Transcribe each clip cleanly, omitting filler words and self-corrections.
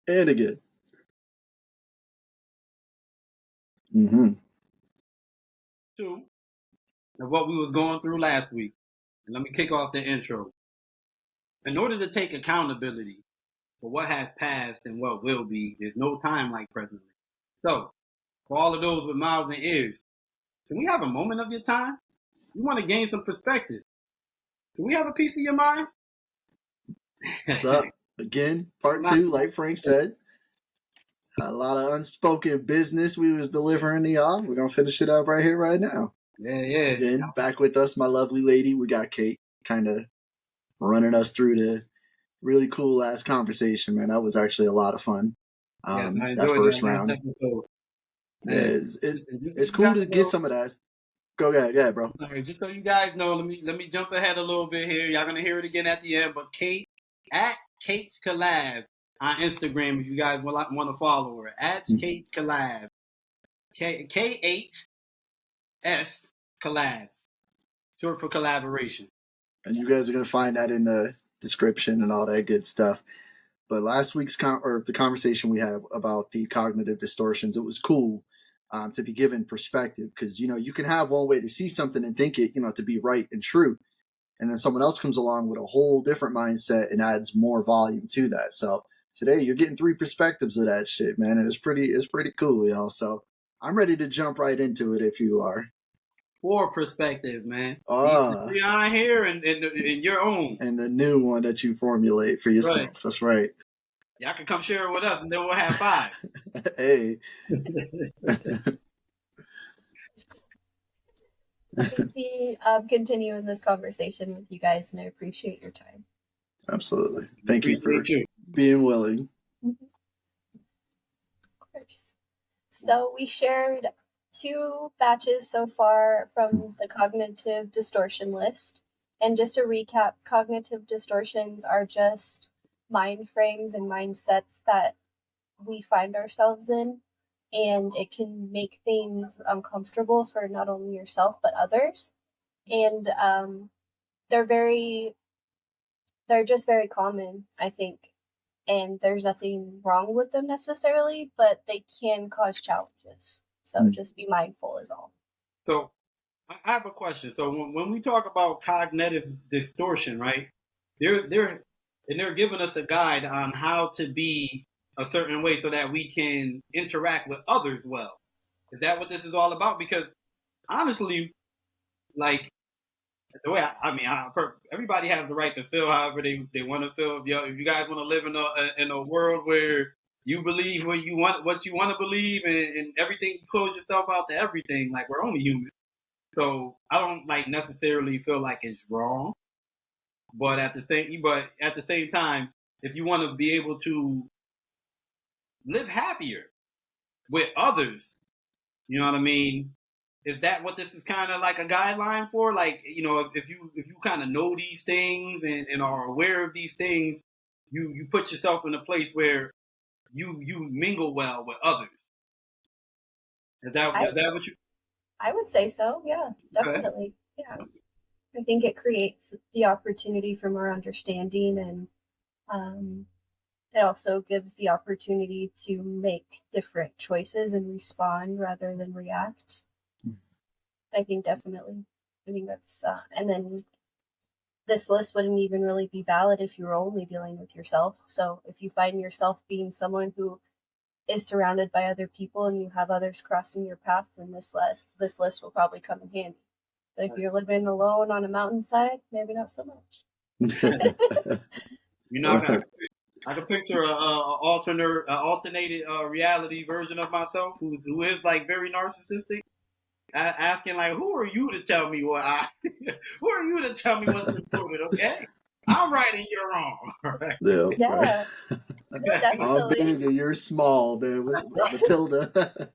And again. Mm-hmm. Two of what we was going through last week. And let me kick off the intro. In order to take accountability for what has passed and what will be, there's no time like presently. So, for all of those with mouths and ears, can we have a moment of your time? You want to gain some perspective. Can we have a piece of your mind? What's up? Again, part 2, like Frank said. A lot of unspoken business we was delivering to y'all. We're going to finish it up right here, right now. Yeah. Again, back with us, my lovely lady. We got Kate kind of running us through the really cool last conversation, man. That was actually a lot of fun. Yes, I that enjoyed first that round. episode. Yeah, it's cool to get some of that. Go ahead, bro. All right, just so you guys know, let me jump ahead a little bit here. Y'all gonna hear it again at the end. But Kate at Kate's Collab on Instagram, if you guys want to follow her, at Kate's Collab, K8S Collabs, short for collaboration. And you guys are gonna find that in the description and all that good stuff. But last week's the conversation we had about the cognitive distortions, it was cool to be given perspective, because you can have one way to see something and think it to be right and true, and then someone else comes along with a whole different mindset and adds more volume to that. So today you're getting 3 perspectives of that shit, man, and it's pretty cool, y'all. So I'm ready to jump right into it if you are. 4 perspectives, man. The 3 on here and your own. And the new one that you formulate for yourself. Right. That's right. Y'all can come share it with us and then we'll have 5. Hey. Let me continue in this conversation with you guys, and I appreciate your time. Absolutely. Thank you for being willing. Mm-hmm. Of course. So we shared 2 batches so far from the cognitive distortion list. And just to recap, cognitive distortions are just mind frames and mindsets that we find ourselves in. And it can make things uncomfortable for not only yourself, but others. And they're just very common, I think. And there's nothing wrong with them necessarily, but they can cause challenges. So just be mindful is all. So I have a question. So when we talk about cognitive distortion, right, they're giving us a guide on how to be a certain way so that we can interact with others well. Is that what this is all about? Because honestly, like the way everybody has the right to feel however they want to feel. If you guys want to live in a world where you believe what you want to believe, and everything, close yourself out to everything. Like, we're only human. So I don't necessarily feel like it's wrong, but at the same time, if you want to be able to live happier with others, you know what I mean? Is that what this is kind of like a guideline for? Like, if you kind of know these things and are aware of these things, you put yourself in a place where you mingle well with others. Is that what you? I would say so. Yeah, definitely. Okay. Yeah. I think it creates the opportunity for more understanding, and it also gives the opportunity to make different choices and respond rather than react. I think definitely. I think that's, and then this list wouldn't even really be valid if you were only dealing with yourself. So if you find yourself being someone who is surrounded by other people and you have others crossing your path, then this list will probably come in handy. But if you're living alone on a mountainside, maybe not so much. I can picture a alternated reality version of myself who is like very narcissistic, asking like, "Who are you to tell me what who are you to tell me what's included?" Okay, I'm right and you're wrong. Right? Yeah. No, definitely. I'm big and you're small, man. Matilda.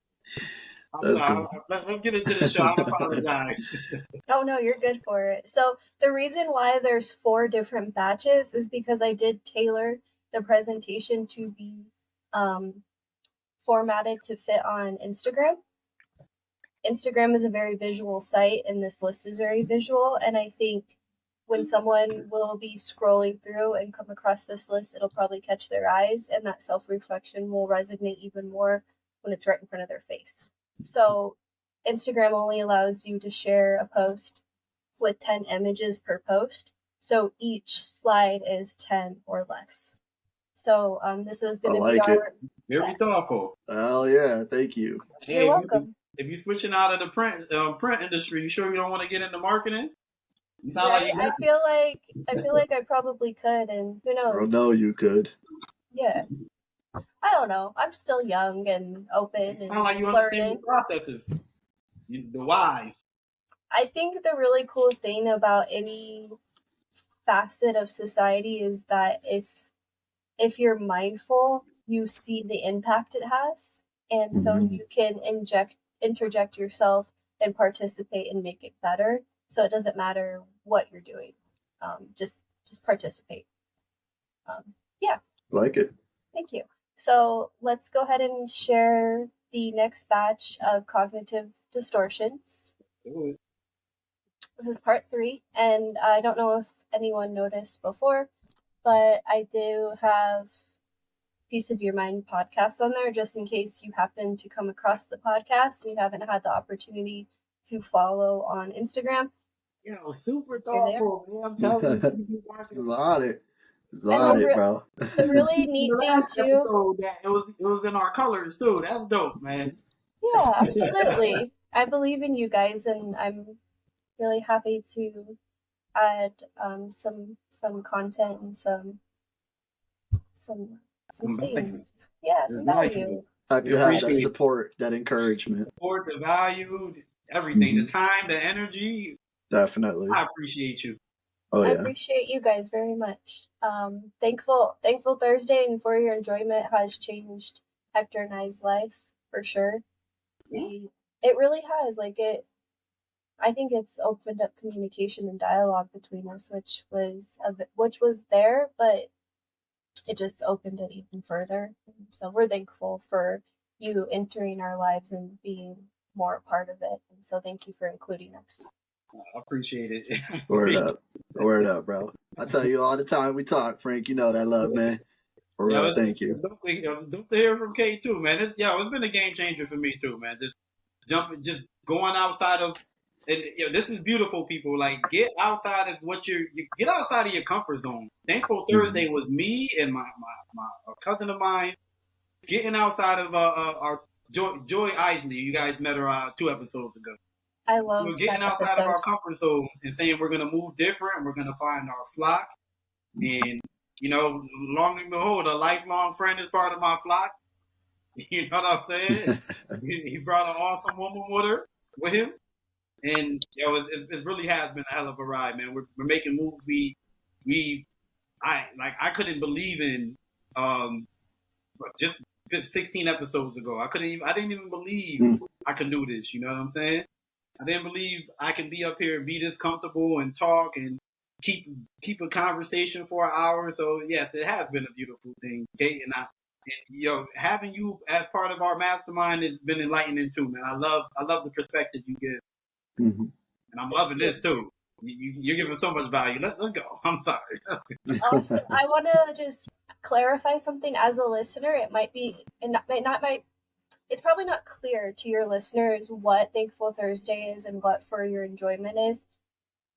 Let's get into the show. I apologize. Oh, no, you're good for it. So the reason why there's 4 different batches is because I did tailor the presentation to be formatted to fit on Instagram. Instagram is a very visual site, and this list is very visual. And I think when someone will be scrolling through and come across this list, it'll probably catch their eyes, and that self-reflection will resonate even more when it's right in front of their face. So Instagram only allows you to share a post with 10 images per post. So each slide is 10 or less. So this is going to be our... Very thoughtful. Oh yeah, thank you. You're welcome. If you're switching out of the print industry, you sure you don't want to get into marketing? Right? I feel like I probably could, and who knows? Oh no, you could. Yeah. I don't know. I'm still young and open and sound like you learning. understand the processes, the whys. I think the really cool thing about any facet of society is that if you're mindful, you see the impact it has, and so you can interject yourself and participate and make it better. So it doesn't matter what you're doing, just participate. Yeah. Like it. Thank you. So let's go ahead and share the next batch of Cognitive Distortions. This is part 3, and I don't know if anyone noticed before, but I do have Piece of Your Mind podcast on there, just in case you happen to come across the podcast and you haven't had the opportunity to follow on Instagram. Yo, super thoughtful, man. I'm telling you. It's on it. It's on it, bro. The really neat thing, too. It was in our colors, too. That's dope, man. Yeah, absolutely. I believe in you guys, and I'm really happy to add some content and some things. Yeah, some value. Happy to have that support, that encouragement. Support, the value, everything, the time, the energy. Definitely. I appreciate you. Oh, yeah. I appreciate you guys very much. Thankful Thursday and For Your Enjoyment has changed Hector and I's life for sure. It really has. I think it's opened up communication and dialogue between us, which was there, but it just opened it even further. So we're thankful for you entering our lives and being more a part of it. And so thank you for including us. I appreciate it. Word up, bro. I tell you all the time we talk, Frank. You know that love, man. For real, thank you. Don't hear from K too, man. It's been a game changer for me too, man. Just going outside of, and this is beautiful, people. Like, get outside of get outside of your comfort zone. Thankful Thursday was me and my a cousin of mine getting outside of our Joy Isley. You guys met her 2 episodes ago. I love We're getting outside of our comfort zone and saying we're going to move different. We're going to find our flock. And, long and behold, a lifelong friend is part of my flock. You know what I'm saying? He brought an awesome woman with him. And it really has been a hell of a ride, man. We're making moves. I couldn't believe in just 16 episodes ago. I didn't even believe I could do this. You know what I'm saying? I didn't believe I can be up here and be this comfortable and talk and keep a conversation for an hour. So yes, it has been a beautiful thing, Kate, and having you as part of our mastermind has been enlightening too, man. I love the perspective you give, and I'm loving this too. You're giving so much value. Let's go. I'm sorry. Also, I want to just clarify something as a listener. It might be, and it's probably not clear to your listeners what Thankful Thursday is and what For Your Enjoyment is.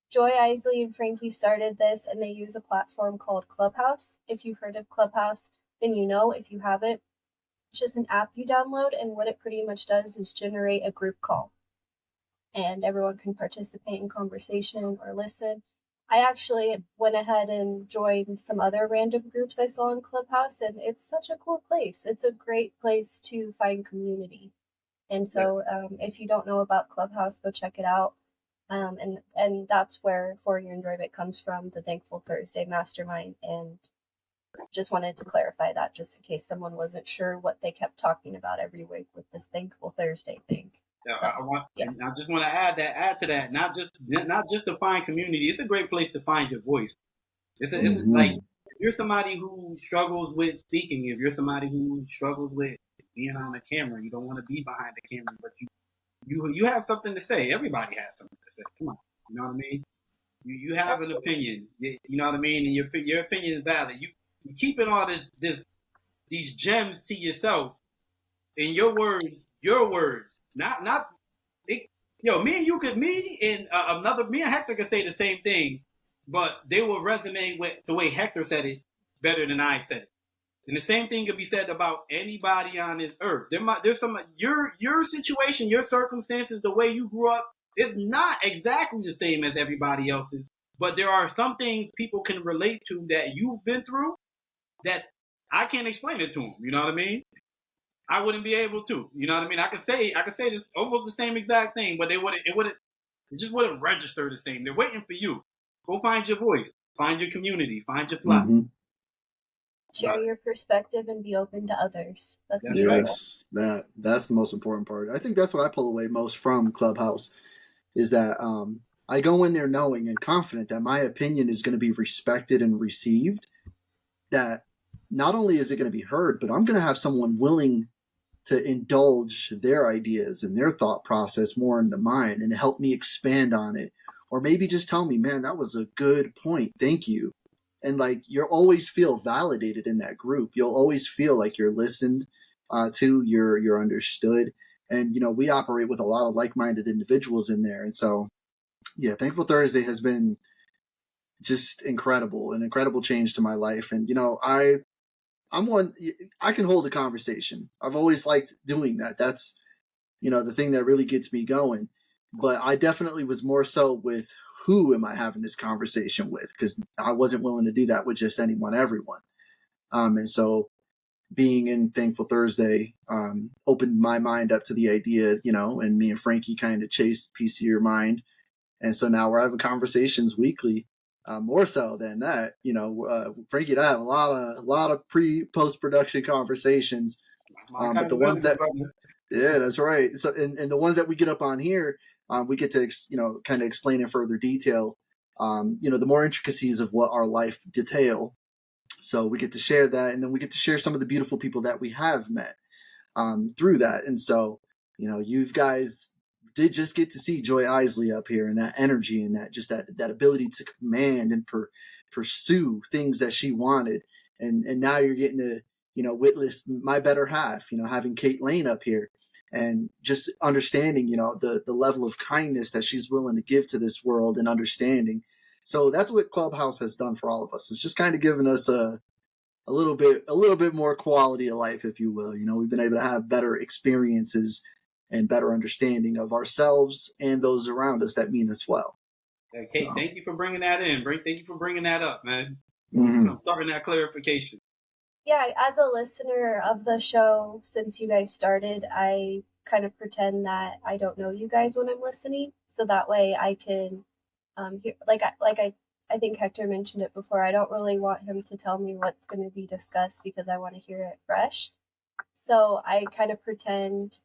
Joy Isley and Frankie started this, and they use a platform called Clubhouse. If you've heard of Clubhouse, then you know. If you haven't, it's just an app you download, and what it pretty much does is generate a group call. And everyone can participate in conversation or listen. I actually went ahead and joined some other random groups I saw in Clubhouse, and it's such a cool place. It's a great place to find community. And so if you don't know about Clubhouse, go check it out. And that's where For Your Enjoyment comes from, the Thankful Thursday Mastermind. And just wanted to clarify that just in case someone wasn't sure what they kept talking about every week with this Thankful Thursday thing. So, and I just want to add to that, not just to find community. It's a great place to find your voice. It's like, if you're somebody who struggles with speaking, if you're somebody who struggles with being on the camera, you don't want to be behind the camera, but you have something to say. Everybody has something to say. Come on, you know what I mean? You have an opinion. You know what I mean? And your opinion is valid. You keeping all these gems to yourself in your words, not. It, me and you could me and Hector could say the same thing, but they will resonate with the way Hector said it better than I said it. And the same thing could be said about anybody on this earth. There's some your situation, your circumstances, the way you grew up is not exactly the same as everybody else's. But there are some things people can relate to that you've been through that I can't explain it to them. You know what I mean? I wouldn't be able to. You know what I mean? I could say this almost the same exact thing, but it just wouldn't register the same. They're waiting for you. Go find your voice, find your community, find your flock. Mm-hmm. Share your perspective and be open to others. That's yes, that's the most important part. I think that's what I pull away most from Clubhouse is that I go in there knowing and confident that my opinion is going to be respected and received. That not only is it going to be heard, but I'm going to have someone willing to indulge their ideas and their thought process more into mine and help me expand on it. Or maybe just tell me, man, that was a good point. Thank you. And like, you'll always feel validated in that group. You'll always feel like you're listened to, you're understood. And, you know, we operate with a lot of like-minded individuals in there. And so, yeah, Thankful Thursday has been just incredible, an incredible change to my life. And, you know, I'm one, I can hold a conversation. I've always liked doing that. That's, you know, the thing that really gets me going. But I definitely was more so with who am I having this conversation with? Because I wasn't willing to do that with just everyone. And so being in Thankful Thursday opened my mind up to the idea, you know, and me and Frankie kind of chased Piece of Your Mind. And so now we're having conversations weekly. More so than that, you know, Frankie and I have a lot of post-production conversations. But the ones that, yeah, that's right. So, and the ones that we get up on here, we get to, you know, kind of explain in further detail, you know, the more intricacies of what our life detail. So we get to share that, and then we get to share some of the beautiful people that we have met through that. And so, you know, you guys did just get to see Joy Isley up here, and that energy and that ability to command and pursue things that she wanted. And now you're getting to, you know, witness my better half, you know, having Kate Lane up here and just understanding, you know, the level of kindness that she's willing to give to this world and understanding. So that's what Clubhouse has done for all of us. It's just kind of given us a little bit more quality of life, if you will. You know, we've been able to have better experiences and better understanding of ourselves and those around us that mean us well. Okay, so. Thank you for bringing that in. Thank you for bringing that up, man. Mm-hmm. I'm starting that clarification. Yeah, as a listener of the show, since you guys started, I kind of pretend that I don't know you guys when I'm listening, so that way I can hear, I think Hector mentioned it before. I don't really want him to tell me what's going to be discussed because I want to hear it fresh. So I kind of pretend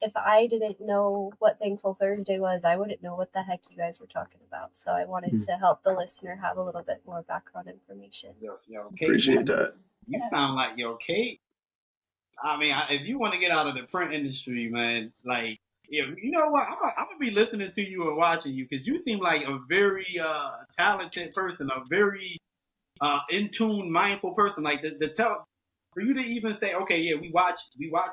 if I didn't know what Thankful Thursday was, I wouldn't know what the heck you guys were talking about. So I wanted to help the listener have a little bit more background information. Kate, appreciate that. You sound like Kate. I mean, if you want to get out of the print industry, man, like, you know what? I'm gonna be listening to you and watching you because you seem like a very talented person, a very in tune, mindful person. Like for you to even say, okay, yeah, we watched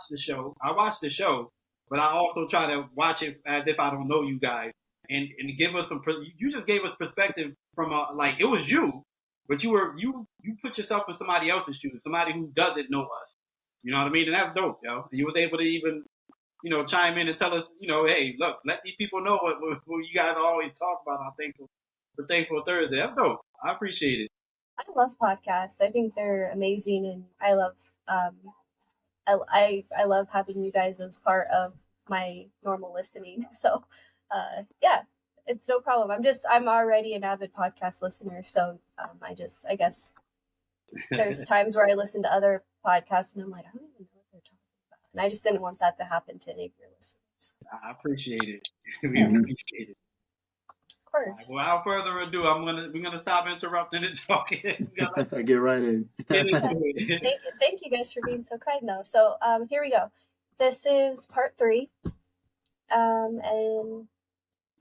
the show. I watched the show, but I also try to watch it as if I don't know you guys, and give us some. You just gave us perspective from like it was you, but you put yourself in somebody else's shoes, somebody who doesn't know us. You know what I mean? And that's dope, yo. And you was able to even, you know, chime in and tell us, you know, hey, look, let these people know what you guys always talk about. I'm thankful for Thankful Thursday. That's dope. I appreciate it. I love podcasts. I think they're amazing, and I love I love having you guys as part of my normal listening. So, yeah, it's no problem. I'm already an avid podcast listener, so I guess there's times where I listen to other podcasts and I'm like, I don't even know what they're talking about, and I just didn't want that to happen to any of your listeners. I appreciate it. We appreciate it. Of course. Right, without further ado, we're gonna stop interrupting and talking. Get right in. Thank you guys for being so kind, though. So here we go. This is part 3, and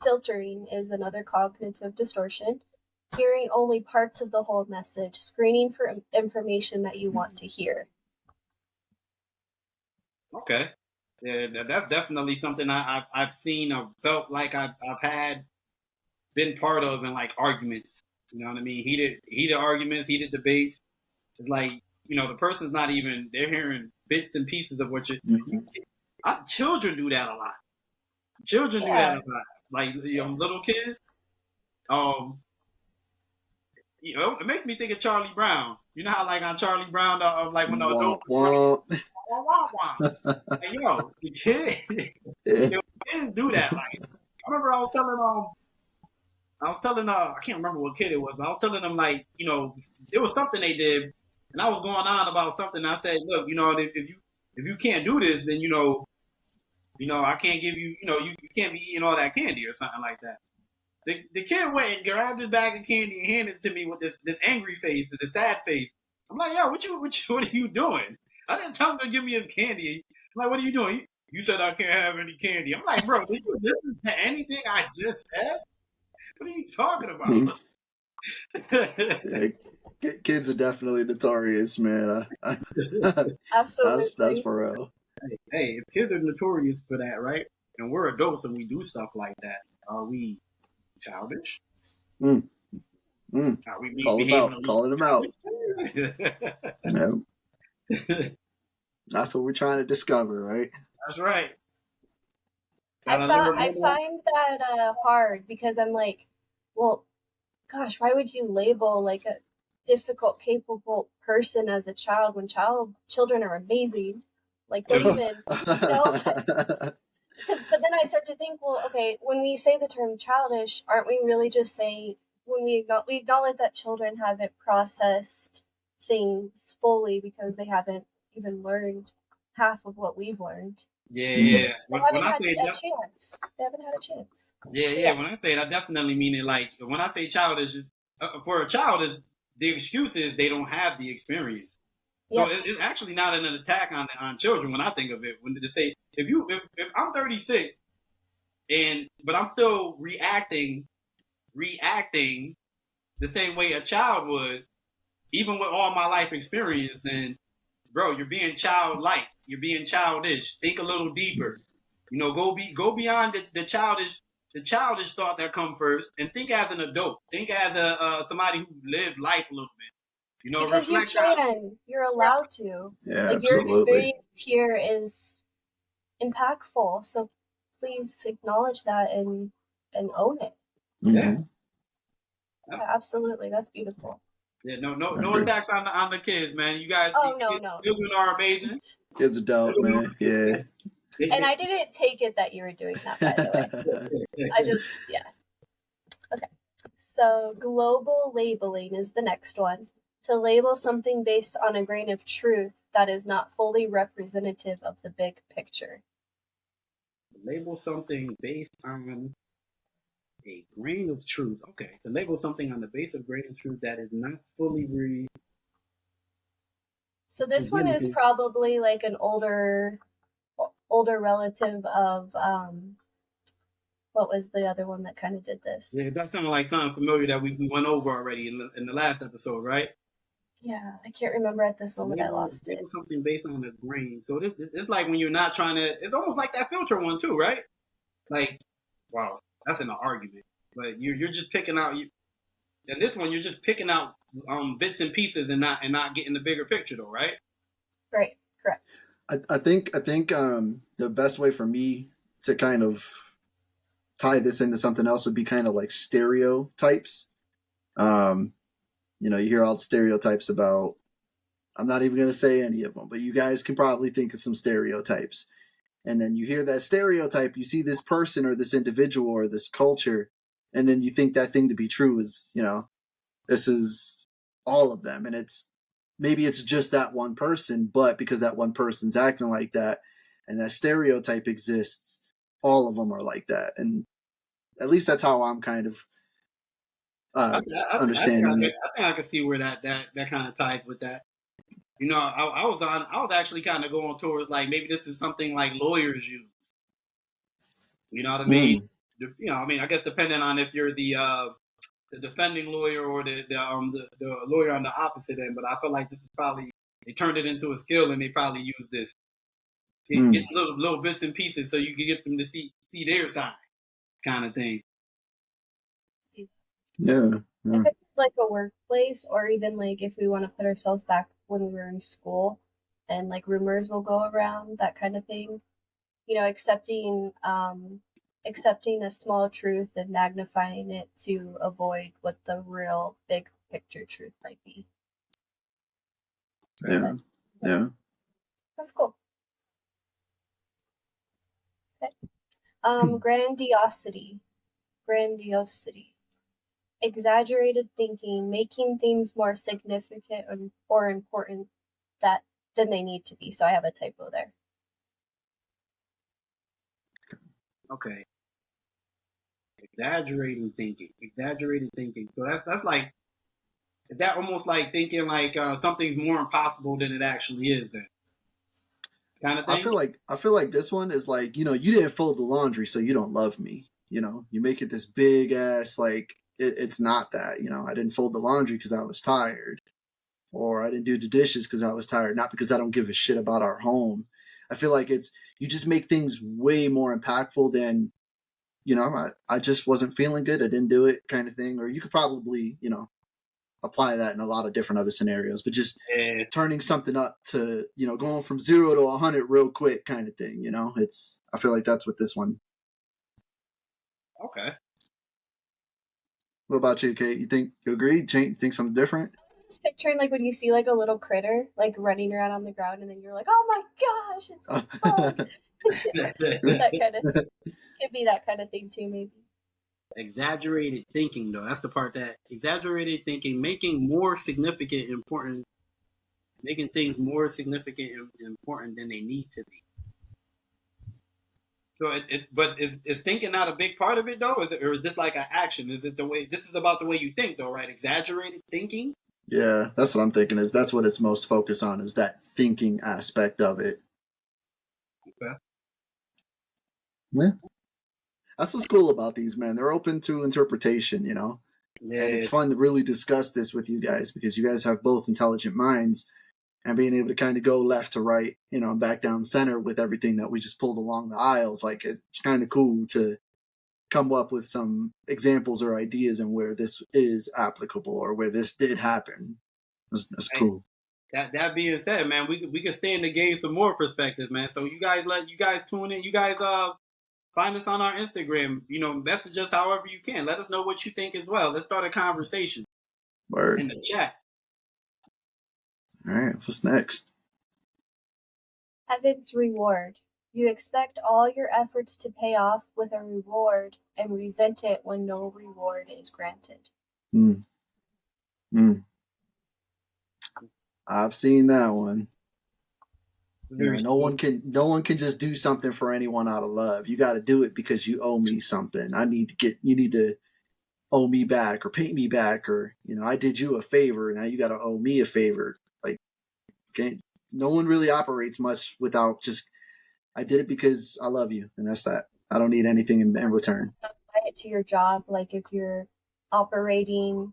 filtering is another cognitive distortion. Hearing only parts of the whole message, screening for information that you want to hear. Okay. Yeah, that's definitely something I've seen or felt like I've been part of in like arguments. You know what I mean? Heated arguments, heated debates. It's like, the person's not even, they're hearing bits and pieces of what children do that a lot. Children do that a lot. Like, little kids. It makes me think of Charlie Brown. You know how like on Charlie Brown, like when the adults wah, wah, wah. Like, the kids, the kids do that. Like, I remember I was telling I can't remember what kid it was, but I was telling them like, there was something they did, and I was going on about something. I said, look, if you can't do this, then I can't give you, you can't be eating all that candy or something like that. The kid went and grabbed his bag of candy and handed it to me with this angry face, this sad face. I'm like, yo, what are you doing? I didn't tell him to give me his candy. I'm like, what are you doing? You said I can't have any candy. I'm like, bro, did you listen to anything I just said? What are you talking about? Yeah, kids are definitely notorious, man. Absolutely. That's for real. Hey, if kids are notorious for that, right? And we're adults and we do stuff like that, are we childish? Are we Calling them out. That's what we're trying to discover, right? That's right. I find that hard because I'm like, well, gosh, why would you label like a difficult, capable person as a child when children are amazing? Like, don't even, But then I start to think, well, okay, when we say the term childish, aren't we really just saying, when we acknowledge that children haven't processed things fully because they haven't even learned half of what we've learned? Yeah. They haven't had a chance. Yeah. When I say it, I definitely mean it. Like, when I say childish, for a child, the excuse is they don't have the experience. So it's actually not an attack on children when I think of it. When they say, if I'm 36 but I'm still reacting the same way a child would, even with all my life experience, then bro, you're being childlike. You're being childish. Think a little deeper. Go beyond the childish thought that come first, and think as an adult. Think as somebody who lived life a little bit. Because you can. You're allowed to. Yeah, like, your experience here is impactful. So please acknowledge that and own it. Yeah. Yeah, absolutely. That's beautiful. Yeah, no attacks on the kids, man. You guys, no. Children are amazing. Kids are dope, man. Yeah. And I didn't take it that you were doing that, by the way. Okay. So global labeling is the next one. To label something based on a grain of truth that is not fully representative of the big picture. Label something based on a grain of truth. Okay. To label something on the base of grain of truth that is not fully So this one is probably like an older relative of what was the other one that kind of did this? Yeah, that sounded like something familiar that we went over already in the last episode, right? Yeah, I can't remember at this moment. I lost it. Something based on the grain. So it's like when you're not trying to. It's almost like that filter one too, right? Like, wow, that's in an argument. But you're just picking out. And this one, you're just picking out bits and pieces and not getting the bigger picture, though, right? Right. Correct. I think the best way for me to kind of tie this into something else would be kind of like stereotypes. You hear all the stereotypes about, I'm not even going to say any of them, but you guys can probably think of some stereotypes. And then you hear that stereotype, you see this person or this individual or this culture, and then you think that thing to be true is, this is all of them. And maybe it's just that one person, but because that one person's acting like that and that stereotype exists, all of them are like that. And at least that's how I'm kind of understanding it. I think I can see where that kind of ties with that. I was actually kind of going towards like maybe this is something like lawyers use. You know what I mean? I mean, I guess depending on if you're the defending lawyer or the lawyer on the opposite end. But I feel like this is probably they turned it into a skill, and they probably use this get little bits and pieces so you can get them to see their side, kind of thing. Yeah. If it's like a workplace, or even like if we want to put ourselves back when we were in school, and like rumors will go around, that kind of thing. Accepting a small truth and magnifying it to avoid what the real big picture truth might be. Yeah. Yeah. That's cool. Okay. Grandiosity. Exaggerated thinking, making things more significant or important than they need to be. So I have a typo there. Okay. Exaggerated thinking. So that's like, is that almost like thinking like something's more impossible than it actually is, then? Kind of thing? I feel like this one is like, you didn't fold the laundry, so you don't love me. You make it this big ass, like, it's not that, I didn't fold the laundry because I was tired, or I didn't do the dishes because I was tired, not because I don't give a shit about our home. I feel like you just make things way more impactful than, I just wasn't feeling good, I didn't do it, kind of thing. Or you could probably, apply that in a lot of different other scenarios, but just turning something up to, going from 0 to 100 real quick, kind of thing. I feel like that's what this one. Okay. What about you, Kate? You agree? You think something different? Just picturing like when you see like a little critter like running around on the ground, and then you're like, oh my gosh, it's a bug. That kind of could be that kind of thing too, maybe. Exaggerated thinking, though, that's the part that exaggerated thinking, making things more significant and important than they need to be. So but is thinking not a big part of it, though? Or is this like an action? Is it this is about the way you think, though, right? Exaggerated thinking? Yeah, that's what I'm thinking, that's what it's most focused on, is that thinking aspect of it. Okay. Yeah. That's what's cool about these, man. They're open to interpretation, Yeah. And it's fun to really discuss this with you guys, because you guys have both intelligent minds, and being able to kind of go left to right, back down center with everything that we just pulled along the aisles. Like, it's kind of cool to come up with some examples or ideas and where this is applicable or where this did happen. That's cool. That being said, man, we can stand to gain some more perspective, man. So you guys tune in. You guys find us on our Instagram. Message us however you can. Let us know what you think as well. Let's start a conversation. Word. In the chat. All right, what's next? Heaven's reward. You expect all your efforts to pay off with a reward and resent it when no reward is granted. I've seen that one. No one can just do something for anyone out of love. You got to do it because you owe me something. You need to owe me back or pay me back, or, I did you a favor. Now you got to owe me a favor. Like, no one really operates much without just, I did it because I love you. And that's that. I don't need anything in return. Apply it to your job. Like, if you're operating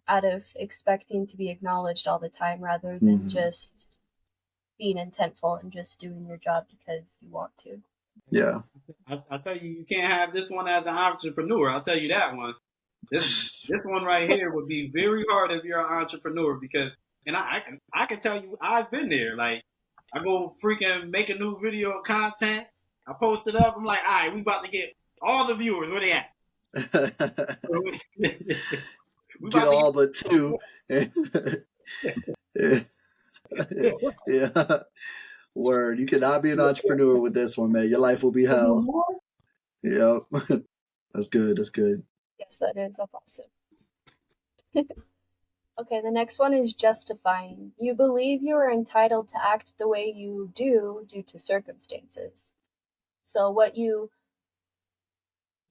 out of expecting to be acknowledged all the time, rather than just being intentful and just doing your job because you want to. Yeah. I'll tell you, you can't have this one as an entrepreneur. I'll tell you that one. This one right here would be very hard if you're an entrepreneur, because, and I can tell you, I've been there. Like, I go freaking make a new video of content. I post it up. I'm like, all right, we about to get all the viewers. Where they at? Get all but 2. Yeah. Word. You cannot be an entrepreneur with this one, man. Your life will be hell. Yep. That's good. Yes, that is. That's awesome. Okay, the next one is justifying. You believe you are entitled to act the way you do due to circumstances. So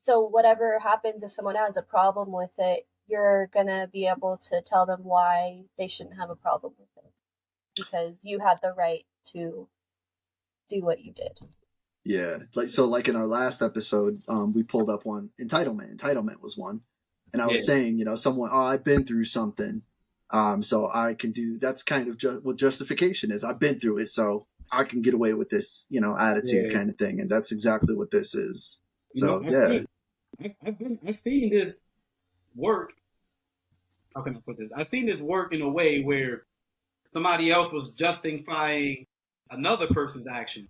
whatever happens, if someone has a problem with it, you're gonna be able to tell them why they shouldn't have a problem with it, because you had the right to do what you did. Yeah. Like in our last episode, we pulled up one entitlement. Entitlement was one. And I Yeah, was saying, someone, I've been through something. So I can that's kind of what justification is. I've been through it, so I can get away with this, attitude yeah. kind of thing. And that's exactly what this is. So I've yeah. seen, I've seen this work. How can I put this? I've seen this work in a way where somebody else was justifying another person's action.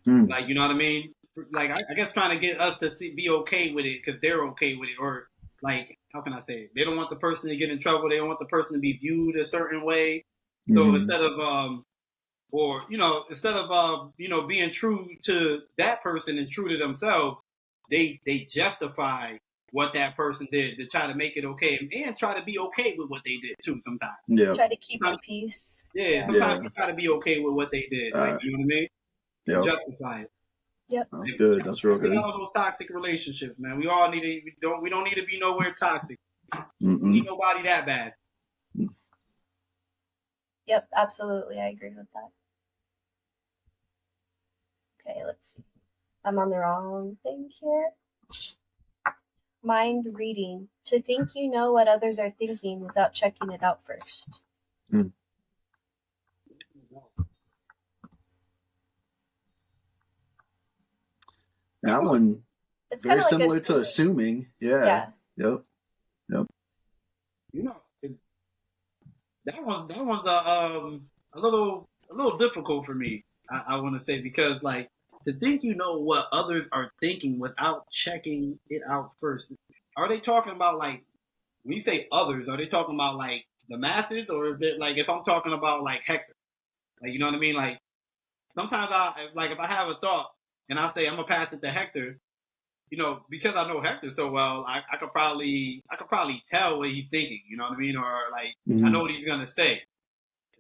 Mm. Like, you know what I mean? Like, I guess trying to get us to be okay with it because they're okay with it, or like, how can I say it? They don't want the person to get in trouble. They don't want the person to be viewed a certain way. So Mm-hmm. instead of being true to that person and true to themselves, they justify what that person did to try to make it okay and try to be okay with what they did too sometimes. Yeah. Try to keep the peace. Yeah, sometimes you try to be okay with what they did. Like, you know what I mean? Yep. Justify it. Yep. That's good. That's real good. Get out of those toxic relationships, man. We all need to. We don't need to be nowhere toxic. Mm-mm. We need nobody that bad. Yep, absolutely. I agree with that. Okay, let's see. I'm on the wrong thing here. Mind reading. To think you know what others are thinking without checking it out first. Mm. That one, it's very kind of similar like to assuming. Yeah. Yep. You know, that one's a little difficult for me. I want to say because like to think you know what others are thinking without checking it out first. Are they talking about like when you say others? Are they talking about like the masses, or is it like if I'm talking about like Hector? Like, you know what I mean? Like sometimes if I have a thought and I say I'm gonna pass it to Hector, because I know Hector so well, I could probably tell what he's thinking. You know what I mean? Or like I know what he's gonna say.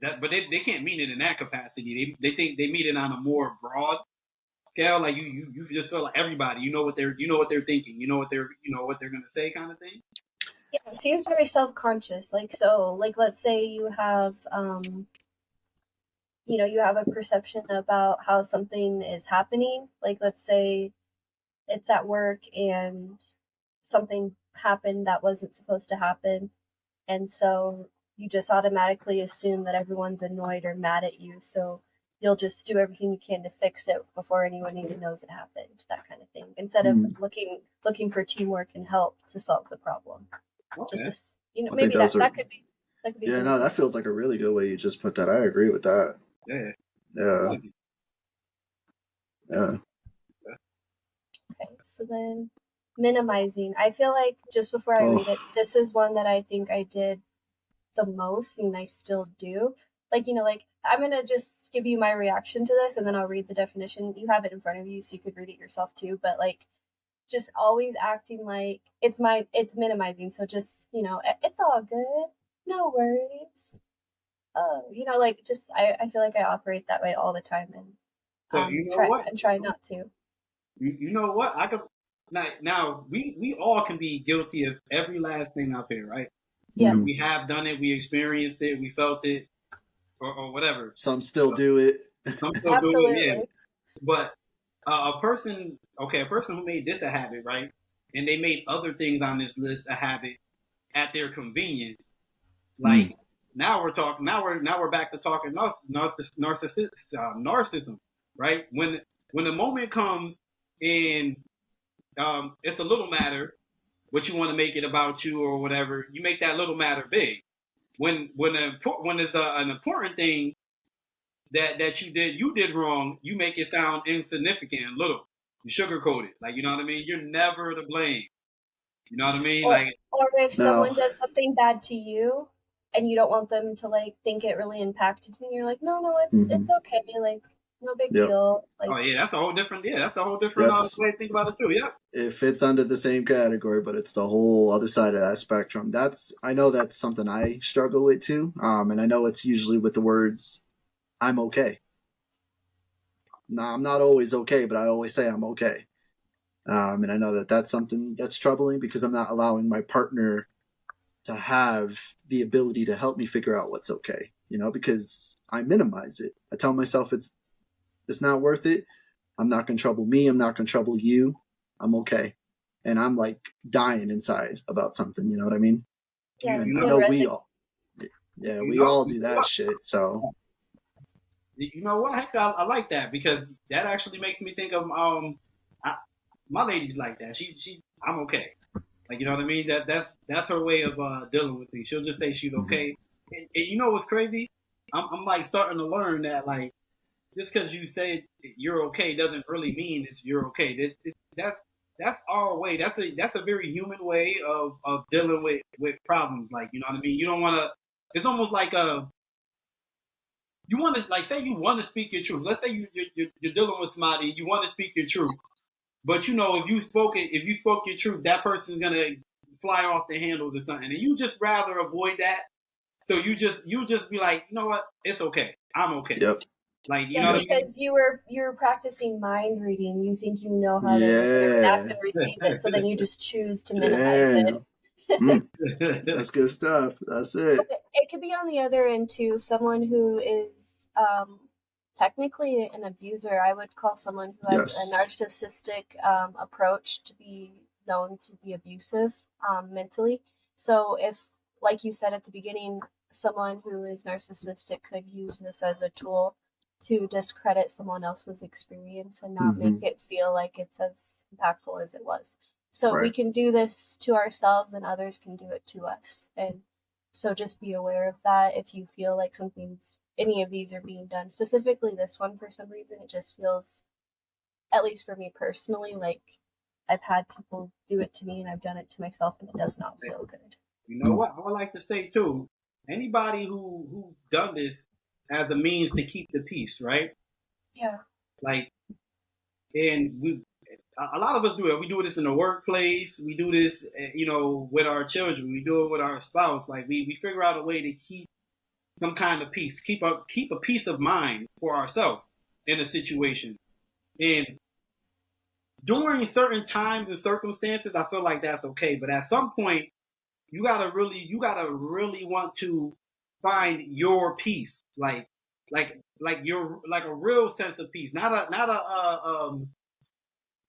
But they can't mean it in that capacity. They think they mean it on a more broad scale. Like you just feel like everybody, you know what they're thinking, what they're gonna say, kind of thing. Yeah, it seems very self-conscious. Like let's say you have you have a perception about how something is happening. Like let's say it's at work and something happened that wasn't supposed to happen, and so you just automatically assume that everyone's annoyed or mad at you, so you'll just do everything you can to fix it before anyone even knows it happened, that kind of thing, instead of looking for teamwork and help to solve the problem. Okay. Just maybe that could be yeah, no, that feels like a really good way you just put that. I agree with that. Yeah. Yeah. Okay, so then minimizing. I feel like just before I read it, this is one that I think I did the most and I still do. Like, I'm going to just give you my reaction to this and then I'll read the definition. You have it in front of you so you could read it yourself too, but like just always acting like it's minimizing. So just, it's all good. No worries. I feel like I operate that way all the time and try not to. You know what? I could now we all can be guilty of every last thing out there, right? Yeah. We have done it, we experienced it, we felt it, or whatever. Some still do it. Some still do it, yeah. But a person who made this a habit, right? And they made other things on this list a habit at their convenience. Like now we're talking. Now we're back to talking narcissism, right? When the moment comes and it's a little matter, what you want to make it about you or whatever, you make that little matter big. When it's an important thing that you did wrong, you make it sound insignificant and little. You sugarcoat it, like, you know what I mean. You're never to blame. You know what I mean? Or if someone does something bad to you, and you don't want them to like think it really impacted you, you're like, no, it's okay, like no big deal. Like, oh yeah, that's a whole different way to think about it too. Yeah, it fits under the same category, but it's the whole other side of that spectrum. I know that's something I struggle with too, and I know it's usually with the words "I'm okay." Now, I'm not always okay, but I always say I'm okay. And I know that that's something that's troubling because I'm not allowing my partner to have the ability to help me figure out what's okay, because I minimize it. I tell myself it's not worth it. I'm not going to trouble me. I'm not going to trouble you. I'm okay. And I'm like dying inside about something. You know what I mean? Yeah, And you I know, know we all do that what? shit. So You know what? Heck, I like that because that actually makes me think of I, my lady's like that. I'm okay. Like, you know what I mean? That's her way of dealing with things. She'll just say she's okay. And you know what's crazy? I'm like starting to learn that like just because you say you're okay doesn't really mean that you're okay. That's our way. That's a very human way of dealing with problems. Like, you know what I mean? You don't want to. It's almost like you want to like say you want to speak your truth. Let's say you're dealing with somebody, you want to speak your truth, but you know if you spoke your truth, that person's gonna fly off the handles or something, and you just rather avoid that. So you just be like, you know what, it's okay, I'm okay. yep. Like, you Yeah, know what because you were practicing mind reading. You think you know how to Yeah. react and receive it, so then you just choose to minimize it. Damn. That's good stuff. That's it. It could be on the other end too. Someone who is technically an abuser. I would call someone who has a Yes. narcissistic approach to be known to be abusive mentally. So if, like you said at the beginning, someone who is narcissistic could use this as a tool to discredit someone else's experience and not make it feel like it's as impactful as it was. So we Right. can do this to ourselves and others can do it to us. And so just be aware of that if you feel like any of these are being done. Specifically this one, for some reason, it just feels, at least for me personally, like I've had people do it to me and I've done it to myself and it does not feel good. You know what? I would like to say too, anybody who's done this as a means to keep the peace, right? Yeah. Like, and a lot of us do it. We do this in the workplace. We do this, you know, with our children. We do it with our spouse. Like we figure out a way to keep some kind of peace, keep a peace of mind for ourselves in a situation. And during certain times and circumstances, I feel like that's okay. But at some point, you gotta really want to find your peace, like your like a real sense of peace, not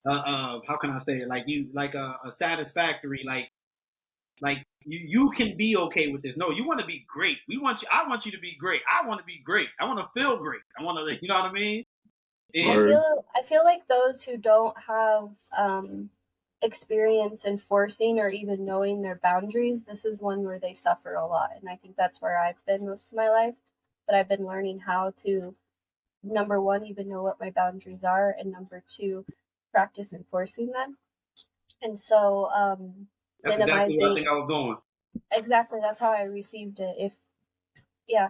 how can I say it? Like you like a satisfactory like you can be okay with this. No, you want to be great. I want you to be great. I want to be great. I want to feel great. I want to, you know what I mean? And I feel like those who don't have experience enforcing or even knowing their boundaries, this is one where they suffer a lot. And I think that's where I've been most of my life. But I've been learning how to, number one, even know what my boundaries are, and number two, practice enforcing them. And so that's exactly what I think I was going. Exactly, that's how I received it. Yeah.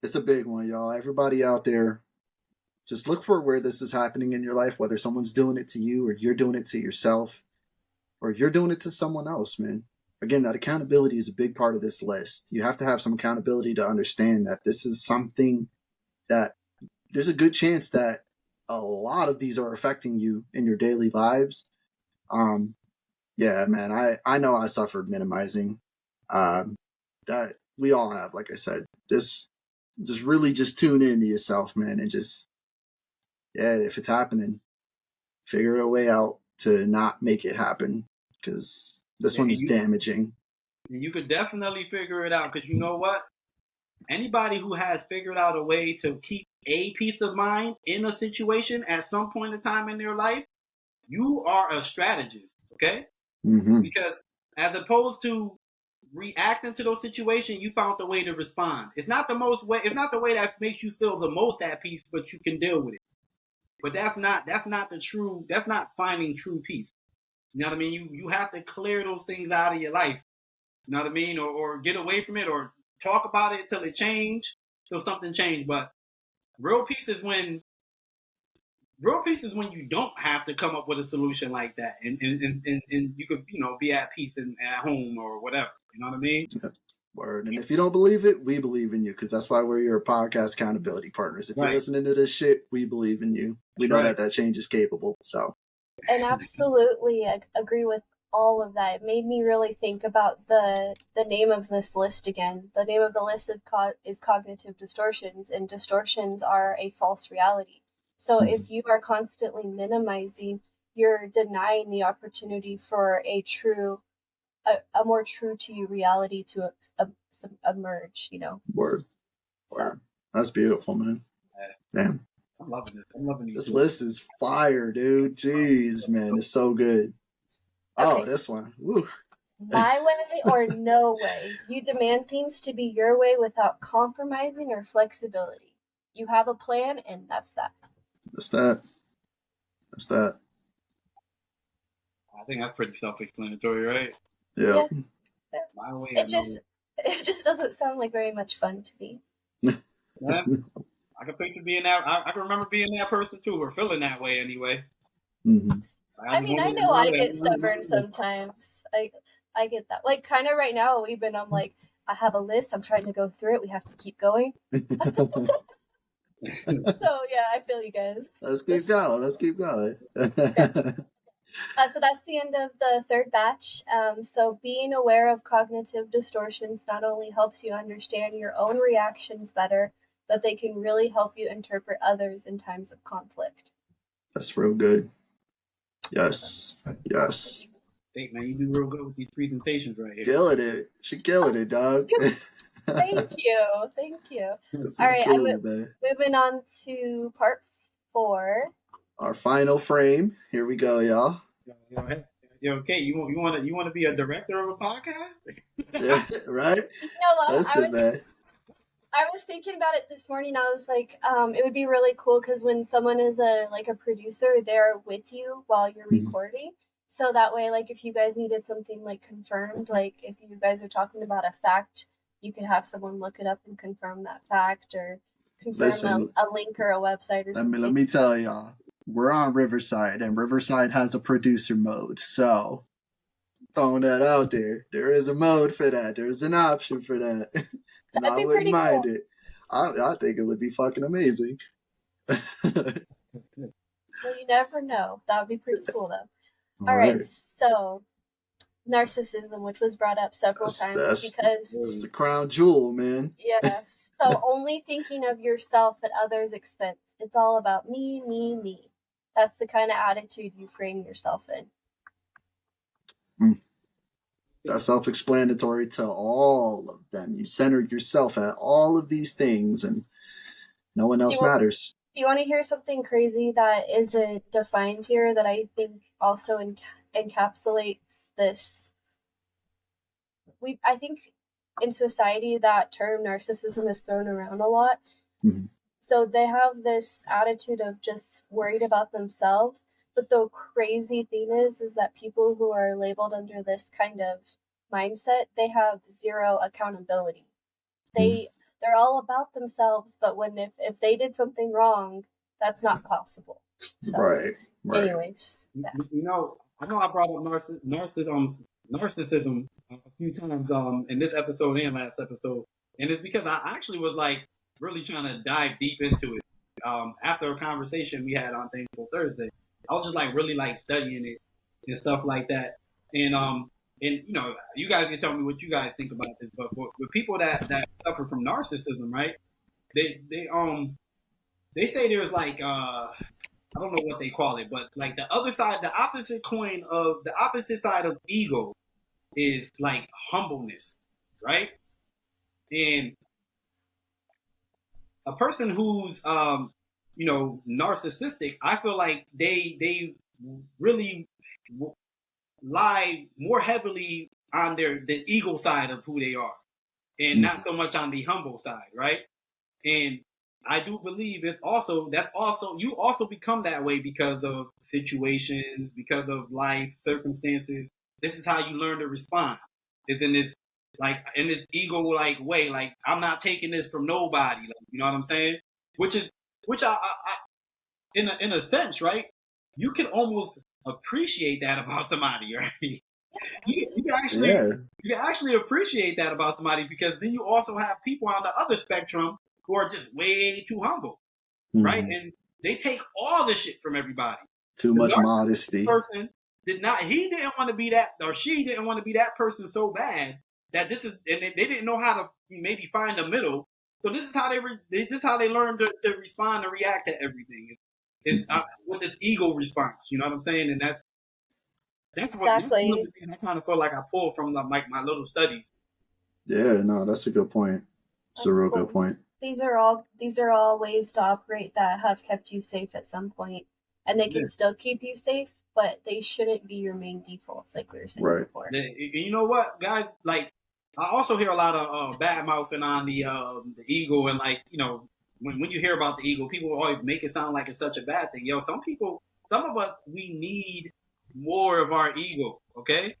It's a big one, y'all. Everybody out there, just look for where this is happening in your life, whether someone's doing it to you or you're doing it to yourself or you're doing it to someone else, man. Again, that accountability is a big part of this list. You have to have some accountability to understand that this is something that there's a good chance that a lot of these are affecting you in your daily lives. Yeah, man, I know I suffered minimizing. That we all have, like I said. Just really just tune in to yourself, man, and just, yeah, if it's happening, figure a way out to not make it happen, because this one is damaging. You could definitely figure it out, because you know what? Anybody who has figured out a way to keep a peace of mind in a situation at some point in time in their life, you are a strategist, okay? Because as opposed to reacting to those situations, you found the way to respond. It's not the way that makes you feel the most at peace, but you can deal with it. But that's not finding true peace. You know what I mean? You have to clear those things out of your life. You know what I mean? Or get away from it, or talk about it till it change, till something change. But real peace is when you don't have to come up with a solution like that, and you could, you know, be at peace and at home or whatever. You know what I mean? Word. And if you don't believe it, we believe in you, because that's why we're your podcast accountability partners. If you're listening to this shit, we believe in you. We know that change is capable. So, and absolutely, I agree with all of that. It made me really think about the name of this list again. The name of the list is Cognitive Distortions, and distortions are a false reality. So if you are constantly minimizing, you're denying the opportunity for a more true to you reality to emerge, you know. Word. So that's beautiful, man. Damn. I'm loving this. I'm loving these. This list is fire, dude. Jeez, man, it's so good. Oh, this one. Woo. My way or no way. You demand things to be your way without compromising or flexibility. You have a plan, and that's that. That's that. That's that. I think that's pretty self-explanatory, right? Yeah. My way. It just doesn't sound like very much fun to me. Yeah. I can picture being that. I can remember being that person too, or feeling that way anyway. Mm-hmm. I mean, I know I get stubborn sometimes. I get that. Like, kind of right now, even I'm like, I have a list. I'm trying to go through it. We have to keep going. So yeah, I feel you guys. Let's keep going. So that's the end of the third batch. So being aware of cognitive distortions not only helps you understand your own reactions better, but they can really help you interpret others in times of conflict. That's real good. Yes. Hey, man, you do real good with these presentations right here. Killing it. She killing it, dog. Thank you. All right, cool, moving on to part 4. Our final frame. Here we go, y'all. Yo, Kate, you want to be a director of a podcast? Yeah, right? You know what? Listen, man. I was thinking about it this morning. I was like, it would be really cool because when someone is a producer, they're with you while you're recording. So that way, like, if you guys needed something like confirmed, like if you guys are talking about a fact, you could have someone look it up and confirm that fact, or confirm a link or a website or something. Let me tell y'all, we're on Riverside, and Riverside has a producer mode. So throwing that out there, there is a mode for that. There's an option for that. And I wouldn't mind it. I think it would be fucking amazing. Well, you never know. That would be pretty cool, though. All right. So narcissism, which was brought up several times because it's the crown jewel, man. Yeah. So only thinking of yourself at others' expense. It's all about me, me, me. That's the kind of attitude you frame yourself in. That's self-explanatory to all of them. You centered yourself at all of these things, and no one else matters. Do you want to hear something crazy that isn't defined here that I think also encapsulates this? I think in society that term narcissism is thrown around a lot. Mm-hmm. So they have this attitude of just worried about themselves. But the crazy thing is that people who are labeled under this kind of mindset, they have zero accountability. They're all about themselves, but if they did something wrong, that's not possible. So, right. Anyways, you know, I brought up narcissism a few times in this episode and last episode, and it's because I actually was like really trying to dive deep into it. After a conversation we had on Thankful Thursday, I was just like really like studying it and stuff like that. And you know, you guys can tell me what you guys think about this, but for people that suffer from narcissism, right? They say there's like I don't know what they call it, but like the opposite side of ego is like humbleness, right? And a person who's you know, narcissistic, I feel like they really lie more heavily on the ego side of who they are, and not so much on the humble side, right? And I do believe you also become that way because of situations, because of life circumstances. This is how you learn to respond. It's in this ego like way, like I'm not taking this from nobody, like, you know what I'm saying? Which I in a sense, right? You can almost appreciate that about somebody, right? You can actually appreciate that about somebody, because then you also have people on the other spectrum who are just way too humble, right? And they take all the shit from everybody. Too much modesty. Person didn't want to be that, or she didn't want to be that person so bad that and they didn't know how to maybe find the middle. So this is how they learned to respond and react to everything. with this ego response. You know what I'm saying? And that's that's one of Exactly. the things I kind of feel like I pull from like my little studies. Yeah, no, that's a good point. It's a That's real cool. good point. These are all ways to operate that have kept you safe at some point, and they can Yeah. still keep you safe, but they shouldn't be your main defaults, like we were saying Right. before. You know what, guys? Like, I also hear a lot of bad mouthing on the ego, and like, you know, when you hear about the ego, people always make it sound like it's such a bad thing. Yo, some of us, we need more of our ego. Okay,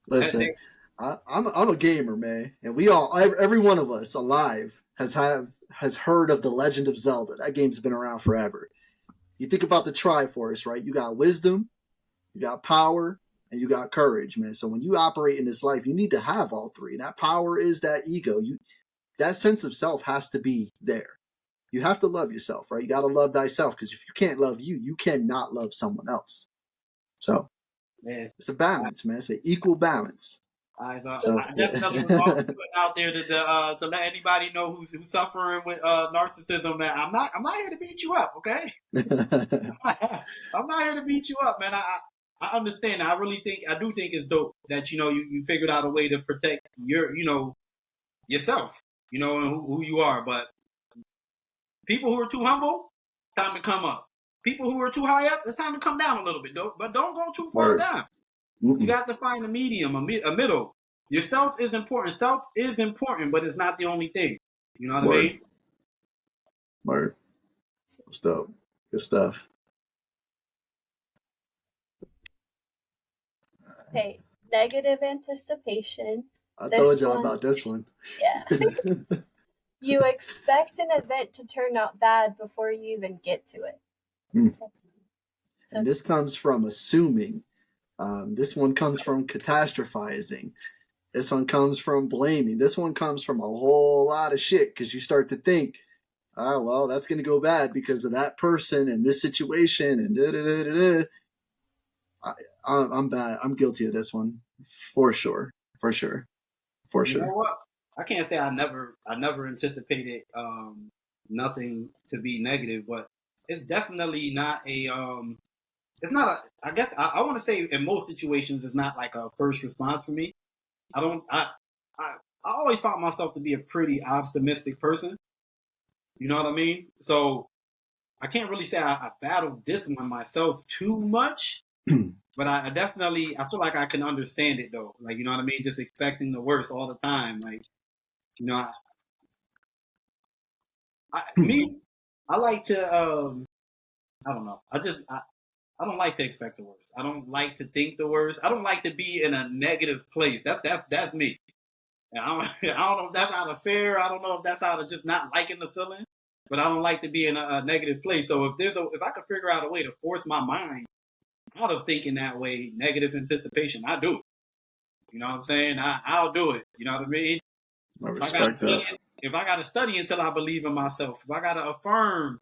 Listen, I'm a gamer, man, and we all every one of us alive has heard of the Legend of Zelda. That game's been around forever. You think about the Triforce, right? You got wisdom, you got power, and you got courage, man. So when you operate in this life, you need to have all three. And that power is that ego. That sense of self has to be there. You have to love yourself, right? You got to love thyself, because if you can't love you, you cannot love someone else. So man. it's a balance, man. It's an equal balance. I So, definitely was always putting out there to let anybody know who's suffering with narcissism that I'm not here to beat you up, okay? I'm not here to beat you up, man. I understand. I do think it's dope that you figured out a way to protect yourself, and who you are. But people who are too humble, time to come up. People who are too high up, it's time to come down a little bit, but don't go too far Word. down. You got to find a medium, a middle. Yourself is important. Self is important, but it's not the only thing. You know what I mean? Word. What's dope? Good stuff. Okay, negative anticipation. I told y'all about this one. Yeah. You expect an event to turn out bad before you even get to it. So, and this comes from assuming. This one comes from catastrophizing. This one comes from blaming. This one comes from a whole lot of shit, because you start to think, oh, well, that's going to go bad because of that person and this situation and da-da-da-da-da. I'm bad. I'm guilty of this one for sure. For sure. For You sure. know what? I can't say I never anticipated nothing to be negative, but it's definitely not a it's not a I guess I want to say in most situations it's not like a first response for me. I always found myself to be a pretty optimistic person. You know what I mean? So I can't really say I battled this one myself too much, but I definitely I feel like I can understand it though. Like, you know what I mean? Just expecting the worst all the time. Like, I like to I don't know. I don't like to expect the worst. I don't like to think the worst. I don't like to be in a negative place. That's me. And I don't know if that's out of fear. I don't know if that's out of just not liking the feeling. But I don't like to be in a negative place. So if I could figure out a way to force my mind out of thinking that way, negative anticipation, I do it. You know what I'm saying? I'll do it. You know what I mean? I respect that. If I got to study until I believe in myself, if I got to affirm,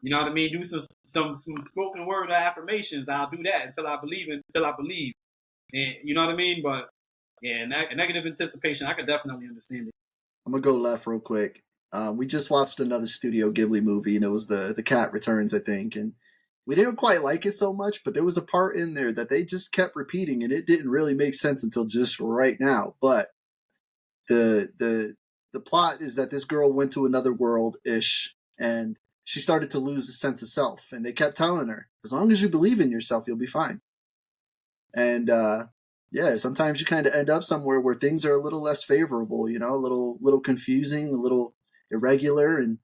you know what I mean, do some spoken word affirmations, I'll do that until I believe. And you know what I mean? But yeah, negative anticipation, I could definitely understand it. I'm gonna go left real quick. We just watched another Studio Ghibli movie, and it was the Cat Returns, I think, and we didn't quite like it so much, but there was a part in there that they just kept repeating, and it didn't really make sense until just right now. But the plot is that this girl went to another world ish, and she started to lose a sense of self, and they kept telling her, as long as you believe in yourself, you'll be fine. And yeah, sometimes you kind of end up somewhere where things are a little less favorable, a little confusing, a little irregular, and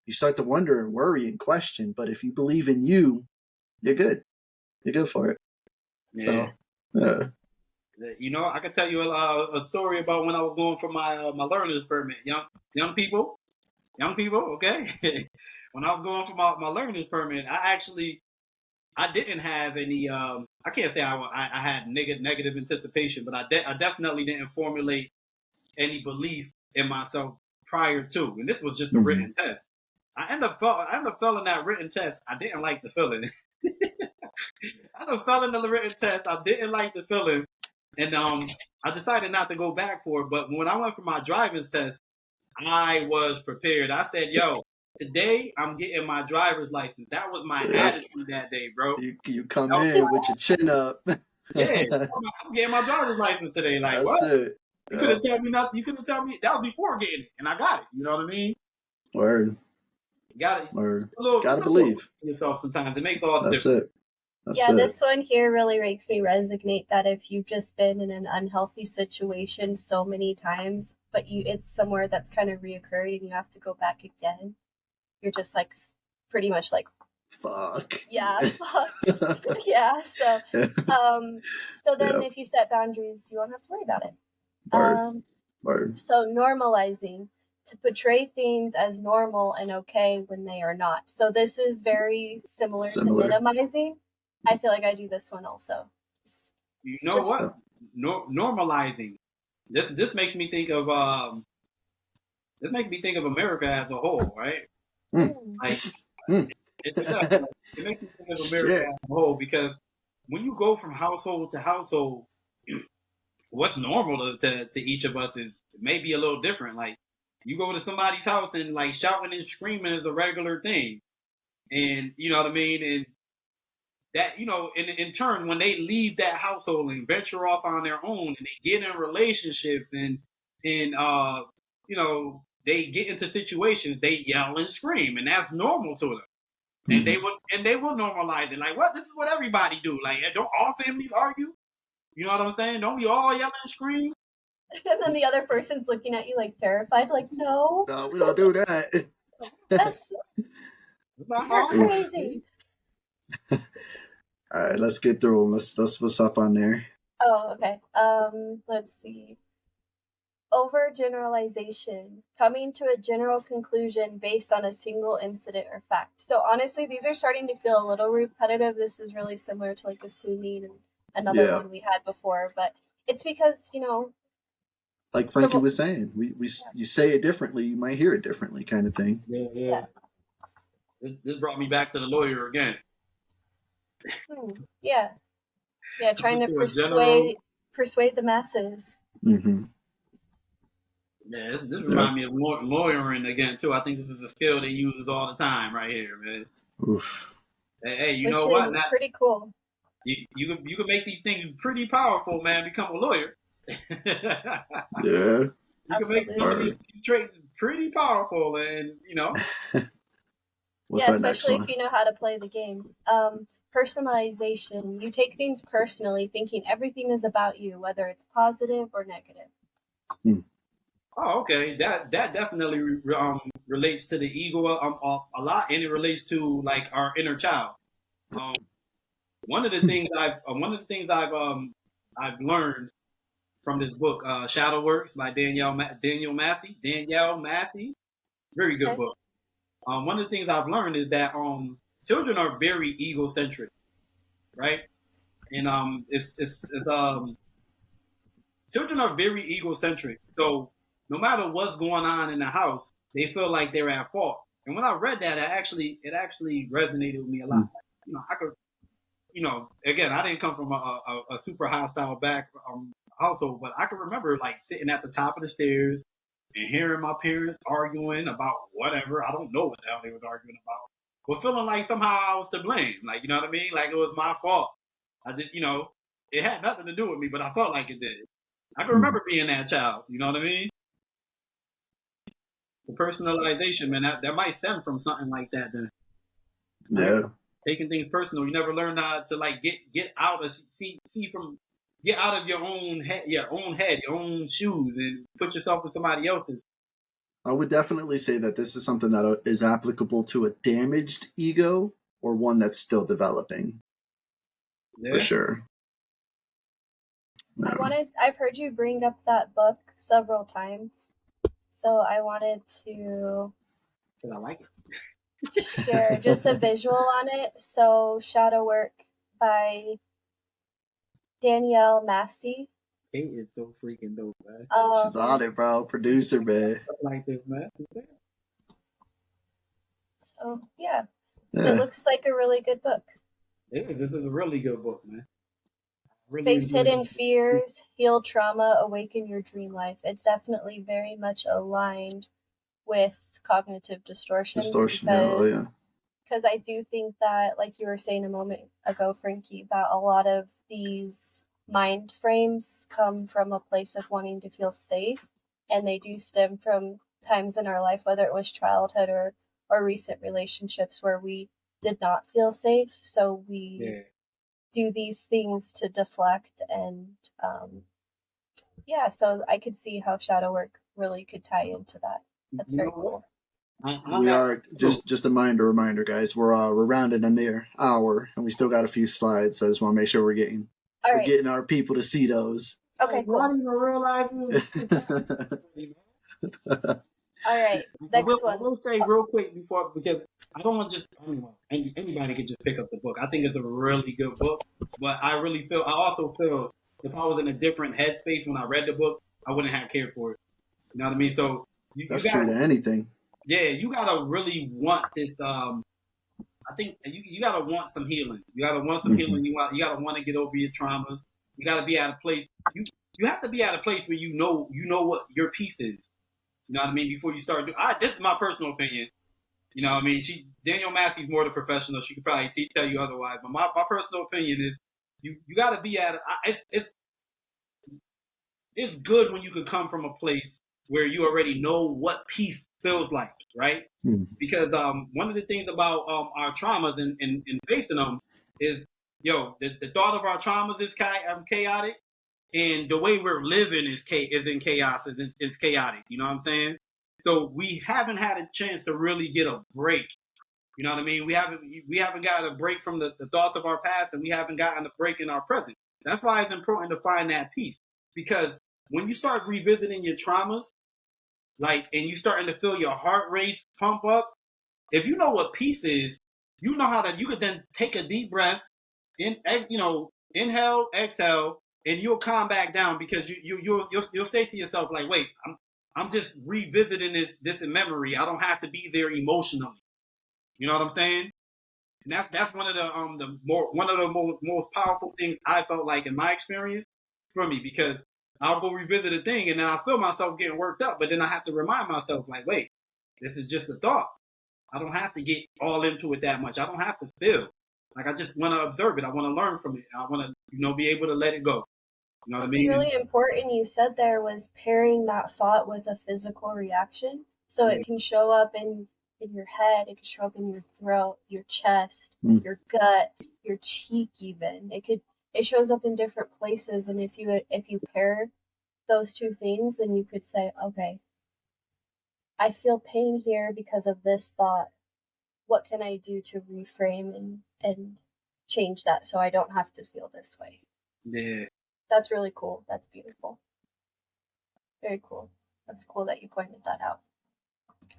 you start to wonder and worry and question. But if you believe in you, you're good. You're good for it. Yeah. So, I can tell you a story about when I was going for my my learner's permit. Young people, okay. When I was going for my learner's permit, I didn't have any. I can't say I had negative anticipation, but I definitely didn't formulate any belief in myself prior to, and this was just a written test. I end up failing that written test. I didn't like the feeling. I ended up failing the written test. I didn't like the feeling, and I decided not to go back for it. But when I went for my driving test, I was prepared. I said, "Yo, today I'm getting my driver's license. That was my Yep. attitude that day, bro. You come in with your chin up. Yeah, I'm getting my driver's license today. Like, That's what? it. You couldn't tell me nothing. You couldn't tell me that was before getting it, and I got it. You know what I mean? Word. You got it. Word. Gotta Gotta believe yourself sometimes. It makes all the That's difference. it. That's Yeah, it. this one here really makes me resonate that if you've just been in an unhealthy situation so many times, but it's somewhere that's kind of reoccurring and you have to go back again, you're just like pretty much like, Fuck. yeah, fuck. Yeah. So then if you set boundaries, you won't have to worry about it. Word. Word. So normalizing, to portray things as normal and okay when they are not. So this is very similar. To minimizing. I feel like I do this one also. You know what? Normalizing. This makes me think of America as a whole, right? Like it makes me think of America as a whole, because when you go from household to household, what's normal to each of us is maybe a little different. Like, you go to somebody's house and like shouting and screaming is a regular thing, and you know what I mean. And that, you know, in turn, when they leave that household and venture off on their own, and they get in relationships and you know, they get into situations, they yell and scream, and that's normal to them. And they will normalize it. Like, what? This is what everybody do. Like, don't all families argue? You know what I'm saying? Don't we all yell and scream? And then the other person's looking at you like terrified, like, no. No, we don't do that. That's crazy. All right, let's get through them. Let's what's up on there. Oh, okay. Let's see. Overgeneralization, coming to a general conclusion based on a single incident or fact. So honestly, these are starting to feel a little repetitive. This is really similar to like assuming and another one we had before, but it's because, you know, like Frankie was saying, you say it differently, you might hear it differently, kind of thing. Yeah. This brought me back to the lawyer again. Yeah, trying to persuade the masses. Mm-hmm. Yeah, this reminds me of lawyering again too. I think this is a skill they use all the time right here, man. Oof. Hey, you know what? It's pretty cool. You can make these things pretty powerful, man. Become a lawyer. Yeah. You can make some of these traits pretty powerful, and you know. Especially if you know how to play the game. Personalization. You take things personally, thinking everything is about you, whether it's positive or negative. Oh, okay. That definitely relates to the ego a lot, and it relates to like our inner child. One of the things I've learned from this book, Shadow Works by Danielle Massey. Very good book. One of the things I've learned is that children are very egocentric, right? And children are very egocentric. So no matter what's going on in the house, they feel like they're at fault. And when I read that, it actually resonated with me a lot. You know, I could, you know, again, I didn't come from a super hostile household, but I can remember like sitting at the top of the stairs and hearing my parents arguing about whatever. I don't know what the hell they was arguing about, but feeling like somehow I was to blame. Like, you know what I mean? Like it was my fault. I just, you know, it had nothing to do with me, but I felt like it did. I can remember being that child. You know what I mean? The personalization, man, that might stem from something like that. Then. Yeah. Taking things personal. You never learn how to like get out of get out of your own head, your own shoes, and put yourself in somebody else's. I would definitely say that this is something that is applicable to a damaged ego or one that's still developing. Yeah. For sure. No. I've heard you bring up that book several times, so I wanted to. Because I like it. Share just a visual on it. So, Shadow Work by Danielle Massey. Kate is so freaking dope, man. She's on it, bro. Producer, man. Like this, man. Oh, yeah. It looks like a really good book. This is a really good book, man. Really Face hidden fears, heal trauma, awaken your dream life. It's definitely very much aligned with cognitive distortions. Distortion, yeah. Because I do think that, like you were saying a moment ago, Frankie, that a lot of these mind frames come from a place of wanting to feel safe, and they do stem from times in our life, whether it was childhood or recent relationships where we did not feel safe. So we do these things to deflect, and so I could see how shadow work really could tie into that. That's very cool. We are just a reminder, guys. We're rounding a near hour, and we still got a few slides. So I just want to make sure we're getting our people to see those. Okay, cool. I didn't even realize. All right, next one. I will say real quick because I don't want to just anybody can just pick up the book. I think it's a really good book, but I also feel if I was in a different headspace when I read the book, I wouldn't have cared for it. You know what I mean? So that's true to anything. Yeah, you gotta really want this. I think you gotta want some healing. You gotta want some healing. You gotta want to get over your traumas. You gotta be at a place. You have to be at a place where you know what your piece is. You know what I mean? Before you start doing, this is my personal opinion. You know what I mean? Danielle Matthews more the professional. She could probably tell you otherwise. But my personal opinion is you got to be at it's good when you can come from a place where you already know what peace feels like, right? Because one of the things about our traumas and facing them is, the thought of our traumas is chaotic, and the way we're living is in chaos. It's chaotic. You know what I'm saying? So we haven't had a chance to really get a break. You know what I mean? We haven't got a break from the thoughts of our past, and we haven't gotten a break in our present. That's why it's important to find that peace, because when you start revisiting your traumas, and you starting to feel your heart rate pump up, if you know what peace is, you know you could then take a deep breath, inhale, exhale, and you'll calm back down, because you'll say to yourself, like, wait, I'm just revisiting this in memory. I don't have to be there emotionally. You know what I'm saying? And that's one of the most powerful things I felt like in my experience for me, because I'll go revisit a thing and then I feel myself getting worked up, but then I have to remind myself, like, wait, this is just a thought. I don't have to get all into it that much. I don't have to feel. Like, I just want to observe it. I want to learn from it. I want to, be able to let it go. You know what I mean? Really important you said there was pairing that thought with a physical reaction. So it can show up in your head, it can show up in your throat, your chest, your gut, your cheek even. It shows up in different places, and if you pair those two things, then you could say, okay, I feel pain here because of this thought. What can I do to reframe and change that so I don't have to feel this way? Yeah. That's really cool. That's beautiful. Very cool. That's cool that you pointed that out.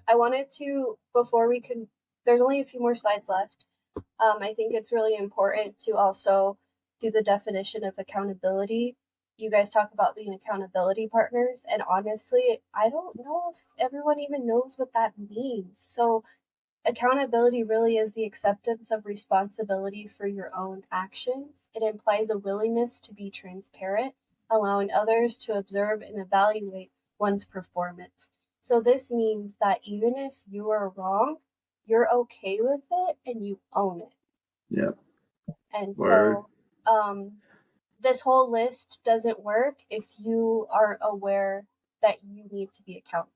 I wanted to, there's only a few more slides left. I think it's really important to also do the definition of accountability. You guys talk about being accountability partners, and honestly, I don't know if everyone even knows what that means. So accountability really is the acceptance of responsibility for your own actions. It implies a willingness to be transparent, allowing others to observe and evaluate one's performance. So this means that even if you are wrong, you're okay with it and you own it. Yeah. And so this whole list doesn't work if you aren't aware that you need to be accountable.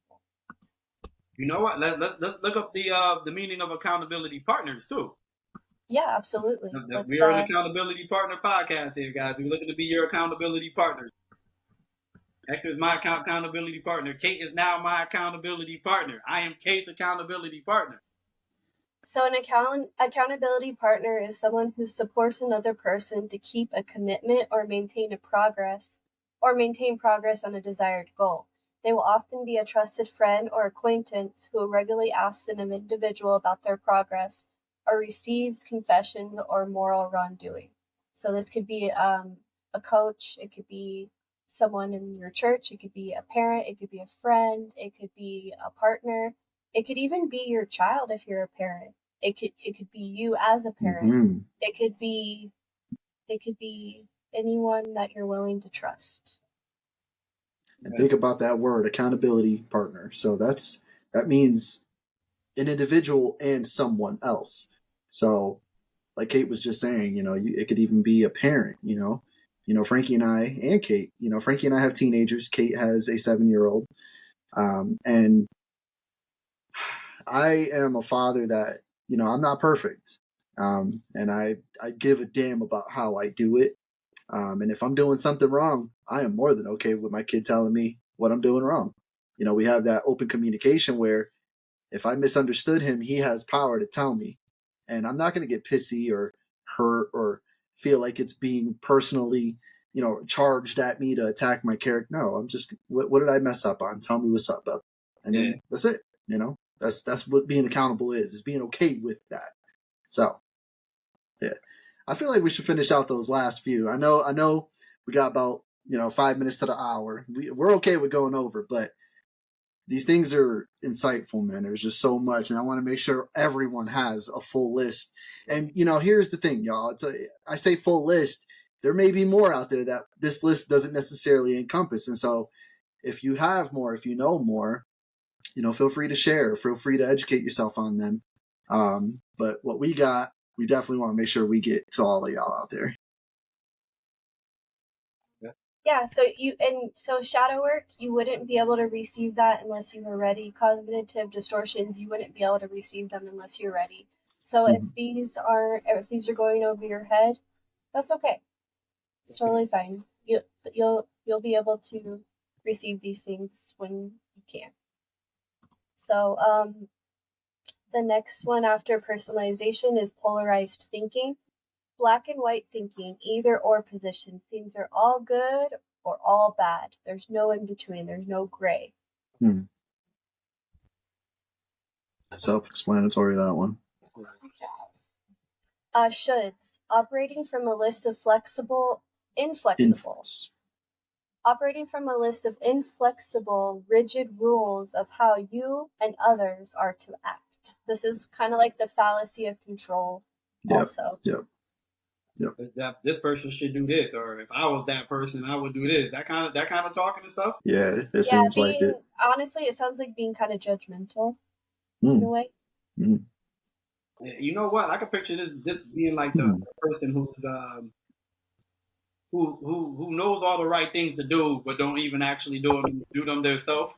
You know what? Let's look up the meaning of accountability partners too. Yeah, absolutely. We are an accountability partner podcast here, guys. We're looking to be your accountability partners. Hector is my accountability partner. Kate is now my accountability partner. I am Kate's accountability partner. So an accountability partner is someone who supports another person to keep a commitment or maintain progress on a desired goal. They will often be a trusted friend or acquaintance who regularly asks an individual about their progress or receives confessions or moral wrongdoing. So this could be a coach, it could be someone in your church, it could be a parent, it could be a friend, it could be a partner, it could even be your child if you're a parent. It could be you as a parent. It could be anyone that you're willing to trust. And think about that word, accountability partner. So that's that means an individual and someone else. So, like Kate was just saying, it could even be a parent, Frankie and I, and Kate, Frankie and I have teenagers. Kate has a 7-year-old. And I am a father that, I'm not perfect. And I give a damn about how I do it. And if I'm doing something wrong, I am more than okay with my kid telling me what I'm doing wrong. We have that open communication where if I misunderstood him, he has power to tell me. And I'm not going to get pissy or hurt or feel like it's being personally, charged at me to attack my character. No, I'm just, what did I mess up on? Tell me what's up, bub. And then that's it. That's what being accountable is being okay with that. So, yeah. I feel like we should finish out those last few. I know we got about, 5 minutes to the hour. We're okay with going over, but these things are insightful, man. There's just so much, and I want to make sure everyone has a full list. And here's the thing, y'all. I say full list. There may be more out there that this list doesn't necessarily encompass. And so, if you have more, if you know more, feel free to share. Feel free to educate yourself on them. But what we got, we definitely want to make sure we get to all of y'all out there. Yeah, so shadow work, you wouldn't be able to receive that unless you were ready. Cognitive distortions, you wouldn't be able to receive them unless you're ready. So if these are going over your head, that's okay. It's totally fine. You'll be able to receive these things when you can. So the next one after personalization is polarized thinking. Black and white thinking, either or position. Things are all good or all bad. There's no in between. There's no gray. Self-explanatory, that one. Shoulds. Operating from a list of inflexible. Operating from a list of inflexible, rigid rules of how you and others are to act. This is kind of like the fallacy of control. Also. Yep. That this person should do this, or if I was that person, I would do this. That kind of talking and stuff. Yeah, it seems like it. Honestly, it sounds like being kind of judgmental in a way. You know what? I could picture this being like the person who knows all the right things to do, but don't even actually do them themselves.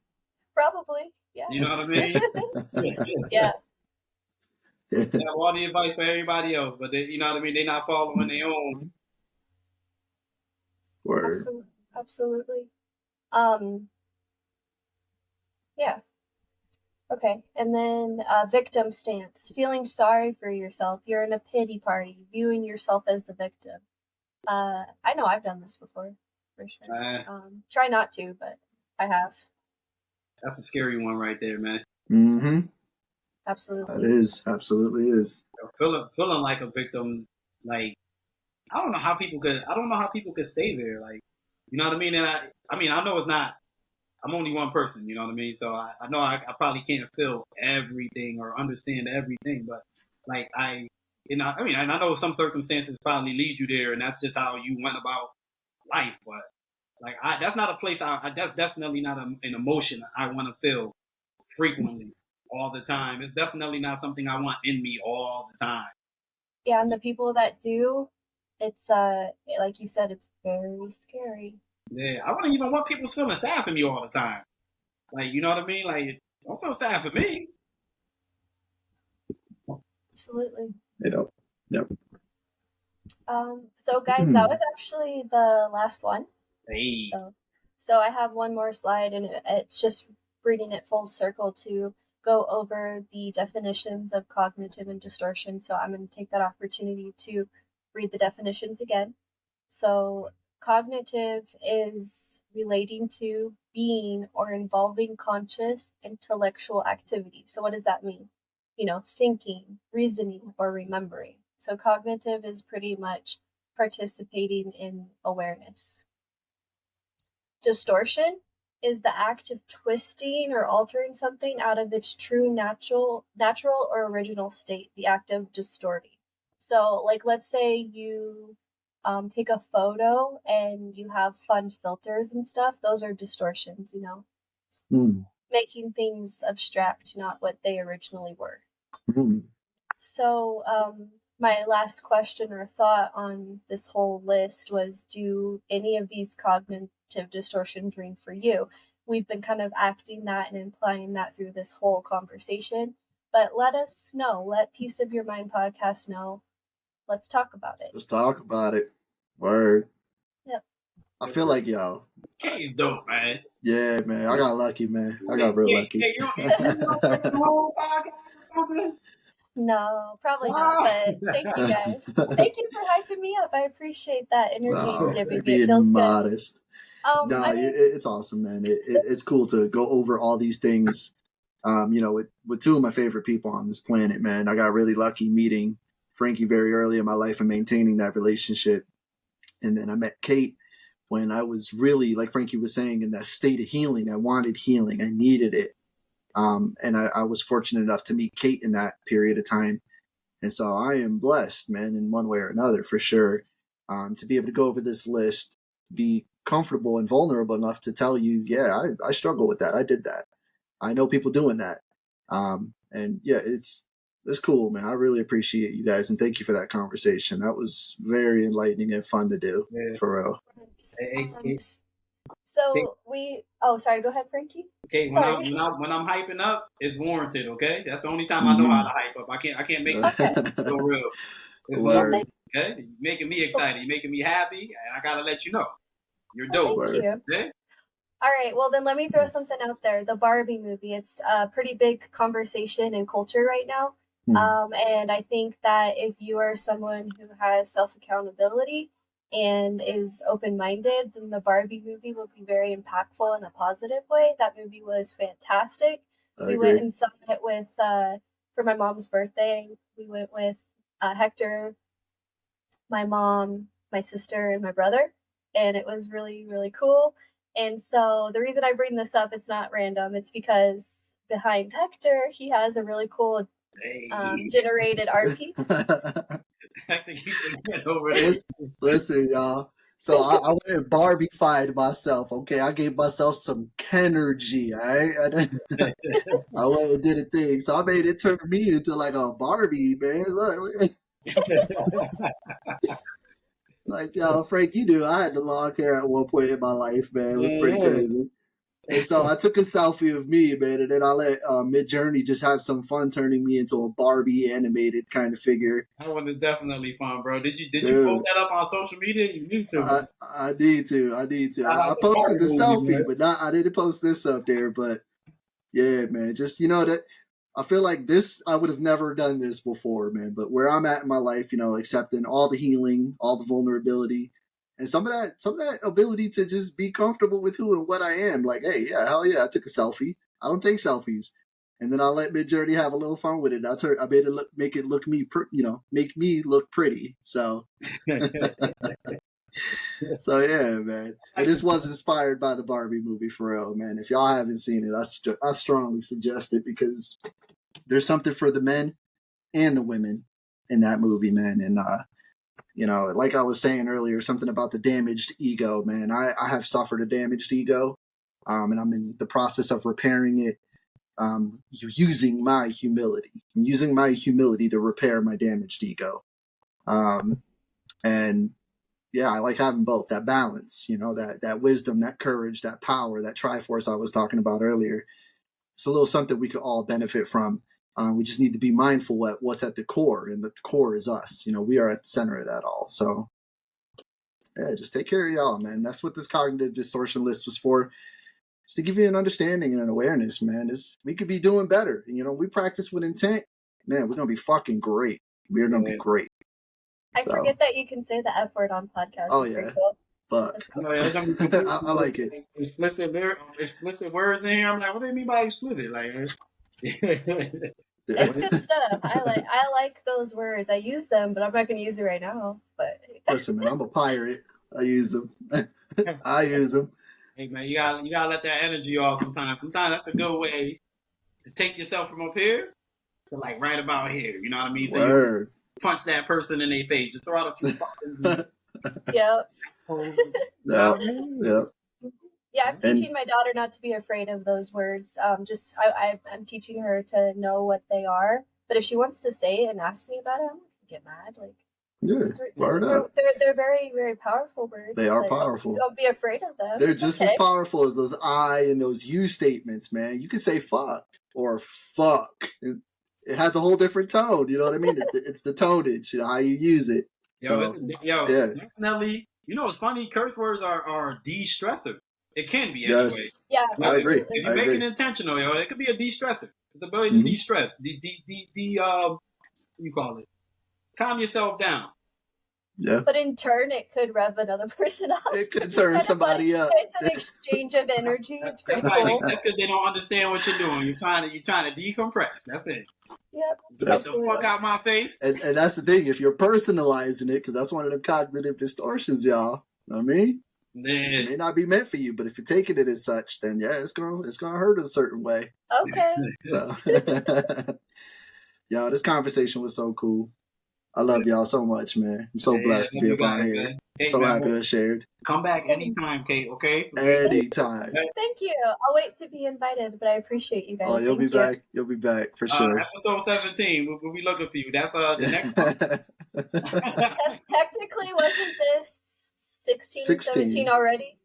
Probably, yeah. You know what I mean? Yeah. They have all the advice for everybody else, but you know what I mean? They're not following their own. Word. Absolutely. Yeah. Okay. And then victim stance. Feeling sorry for yourself. You're in a pity party, viewing yourself as the victim. I know I've done this before, for sure. Try not to, but I have. That's a scary one right there, man. Mm-hmm. Absolutely. That is. Absolutely is. Feeling like a victim, like I don't know how people could stay there, like, you know what I mean? And I know it's not, I'm only one person, you know what I mean? So I know I probably can't feel everything or understand everything, but like I know some circumstances probably lead you there, and that's just how you went about life. But like that's not a place. That's definitely not an emotion I want to feel frequently all the time. It's definitely not something I want in me all the time. Yeah, and the people that do, it's like you said, it's very scary. Yeah, I wouldn't even want people feeling sad for me all the time. Like, you know what I mean? Like, don't feel sad for me. Absolutely. Yep. So guys, that was actually the last one. Hey. So I have one more slide, and it's just bringing it full circle to go over the definitions of cognitive and distortion. So I'm going to take that opportunity to read the definitions again. So cognitive is relating to being or involving conscious intellectual activity. So what does that mean? Thinking, reasoning, or remembering. So cognitive is pretty much participating in awareness. Distortion is the act of twisting or altering something out of its true natural or original state, the act of distorting. So, like, let's say you take a photo and you have fun filters and stuff. Those are distortions, making things abstract, not what they originally were. Mm. So, my last question or thought on this whole list was, do any of these cognitive distortions ring for you? We've been kind of acting that and implying that through this whole conversation, but let us know. Let Peace of Your Mind podcast know. Let's talk about it. Let's talk about it. Word. Yep. I feel like, yo. Kate's dope, man. Yeah, man. I got lucky, man. I got real lucky. Hey, you don't work in the whole podcast or something? No, probably not, but thank you guys. Thank you for hyping me up. I appreciate that energy you're giving me. It feels modest. good. No, it's awesome, man. It's cool to go over all these things. With two of my favorite people on this planet, man. I got really lucky meeting Frankie very early in my life and maintaining that relationship. And then I met Kate when I was really, like Frankie was saying, in that state of healing. I wanted healing. I needed it. And I was fortunate enough to meet Kate in that period of time. And so I am blessed, man, in one way or another, for sure, to be able to go over this list, be comfortable and vulnerable enough to tell you, yeah, I struggle with that. I did that. I know people doing that. And yeah, it's cool, man. I really appreciate you guys. And thank you for that conversation. That was very enlightening and fun to do, for real. So sorry, go ahead, Frankie. Okay, when I'm hyping up, it's warranted. Okay, that's the only time I know how to hype up. I can't make it so real. It's warranted. Okay, you're making me excited. You're making me happy, and I gotta let you know you're dope. Thank you. Okay? All right, well then let me throw something out there. The Barbie movie. It's a pretty big conversation in culture right now. And I think that if you are someone who has self-accountability and is open-minded, then the Barbie movie will be very impactful in a positive way. That movie was fantastic. We went and saw it with, for my mom's birthday, we went with Hector, my mom, my sister, and my brother. And it was really, really cool. And so the reason I bring this up, it's not random. It's because behind Hector, he has a really cool generated art piece. Listen, y'all. So I went and Barbie-fied myself, okay? I gave myself some Kenergy, all right? I went and did a thing. So I made it turn me into like a Barbie, man. Look. Like, yo, Frank, you knew I had the long hair at one point in my life, man. It was pretty crazy. And so I took a selfie of me, man, and then I let Midjourney just have some fun turning me into a Barbie animated kind of figure. That one is definitely fun, bro. Did you post that up on social media? You need to. I need to. I posted the selfie, but I didn't post this up there. But yeah, man, just that. I feel like this, I would have never done this before, man. But where I'm at in my life, accepting all the healing, all the vulnerability, and some of that ability to just be comfortable with who and what I am. Like, hey, yeah, hell yeah, I took a selfie. I don't take selfies, and then I let Midjourney have a little fun with it. I made it make me look pretty. So, so yeah, man. And this was inspired by the Barbie movie, for real, man. If y'all haven't seen it, I strongly suggest it because there's something for the men and the women in that movie, man. And like I was saying earlier, something about the damaged ego, man. I have suffered a damaged ego, and I'm in the process of repairing it. Using my humility. I'm using my humility to repair my damaged ego. And yeah, I like having both, that balance, that wisdom, that courage, that power, that Triforce I was talking about earlier. It's a little something we could all benefit from. We just need to be mindful at what's at the core, and the core is us. We are at the center of that all. So yeah, just take care of y'all, man. That's what this cognitive distortion list was for. Just to give you an understanding and an awareness, man. We could be doing better. We practice with intent, man. We're gonna be fucking great. We're gonna be great. I forget that you can say the F word on podcasts. Oh yeah, but cool. I like it. Explicit words in here. I'm like, what do you mean by explicit? Like, it's good stuff. I like those words. I use them, but I'm not going to use it right now. But listen, man, I'm a pirate. I use them. I use them. Hey man, you gotta let that energy off sometimes. Sometimes that's a good way to take yourself from up here to like right about here. You know what I mean? So you punch that person in their face. Just throw out a few fucking. Yep. Yep. Yeah, I'm And teaching my daughter not to be afraid of those words. I'm teaching her to know what they are. But if she wants to say it and ask me about it, I'm not gonna get mad. Like, yeah, fired up. they're very, very powerful words. They are Like, powerful. don't be afraid of them. They're It's just okay. as powerful as those I and those you statements, man. You can say fuck or fuck. It has a whole different tone. You know what I mean? It's the tonage, how you use it. So, yeah. Definitely. You know, it's funny. Curse words are de-stressor. It can be anyway. Yes. Yeah, I agree. absolutely. If you make it intentional, it could be a de-stressor. It's the ability to de-stress. What do you call it? Calm yourself down. Yeah. But in turn, it could rev another person up. It could turn somebody up. It's an exchange of energy. It's pretty cool. That's because they don't understand what you're doing. You're trying to decompress. That's it. Yep. Get the fuck out my face. And that's the thing. If you're personalizing it, because that's one of the cognitive distortions, y'all. You know what I mean? It may not be meant for you, but if you're taking it as such, then yeah, it's gonna hurt a certain way. Okay. So, y'all, this conversation was so cool. I love y'all so much, man. I'm so blessed to be up on here. Hey, so happy to have shared. Come back anytime, Kate, okay? Anytime. Thank you. I'll wait to be invited, but I appreciate you guys. Oh, you'll be back. You'll be back for sure. Episode 17. We'll be looking for you. That's the next one. Technically, wasn't this 16, 17 already?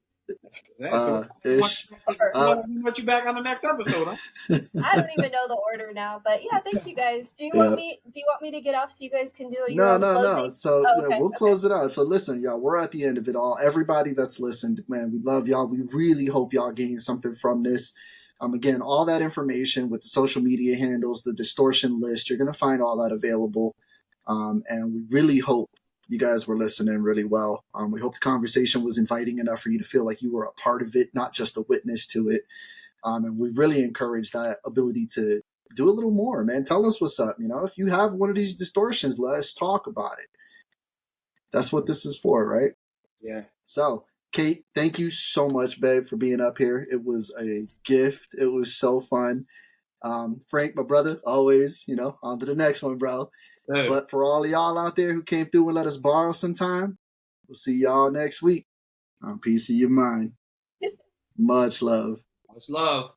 Ish. We want you back on the next episode, huh? I don't even know the order now, but yeah, thank you guys. Do you want me to get off so you guys can do your own closing? No. So we'll close it out. So listen, y'all, we're at the end of it all. Everybody that's listened, man, we love y'all. We really hope y'all gain something from this. Again, all that information with the social media handles, the distortion list, you're gonna find all that available. And we really hope you guys were listening really well. We hope the conversation was inviting enough for you to feel like you were a part of it, not just a witness to it. And we really encourage that ability to do a little more, man. Tell us what's up. You know, if you have one of these distortions, let's talk about it. That's what this is for, right? Yeah. So, Kate, thank you so much, babe, for being up here. It was a gift. It was so fun. Frank, my brother, always, on to the next one, bro. Hey. But for all of y'all out there who came through and let us borrow some time, we'll see y'all next week on Peace of Your Mind. Much love. Much love.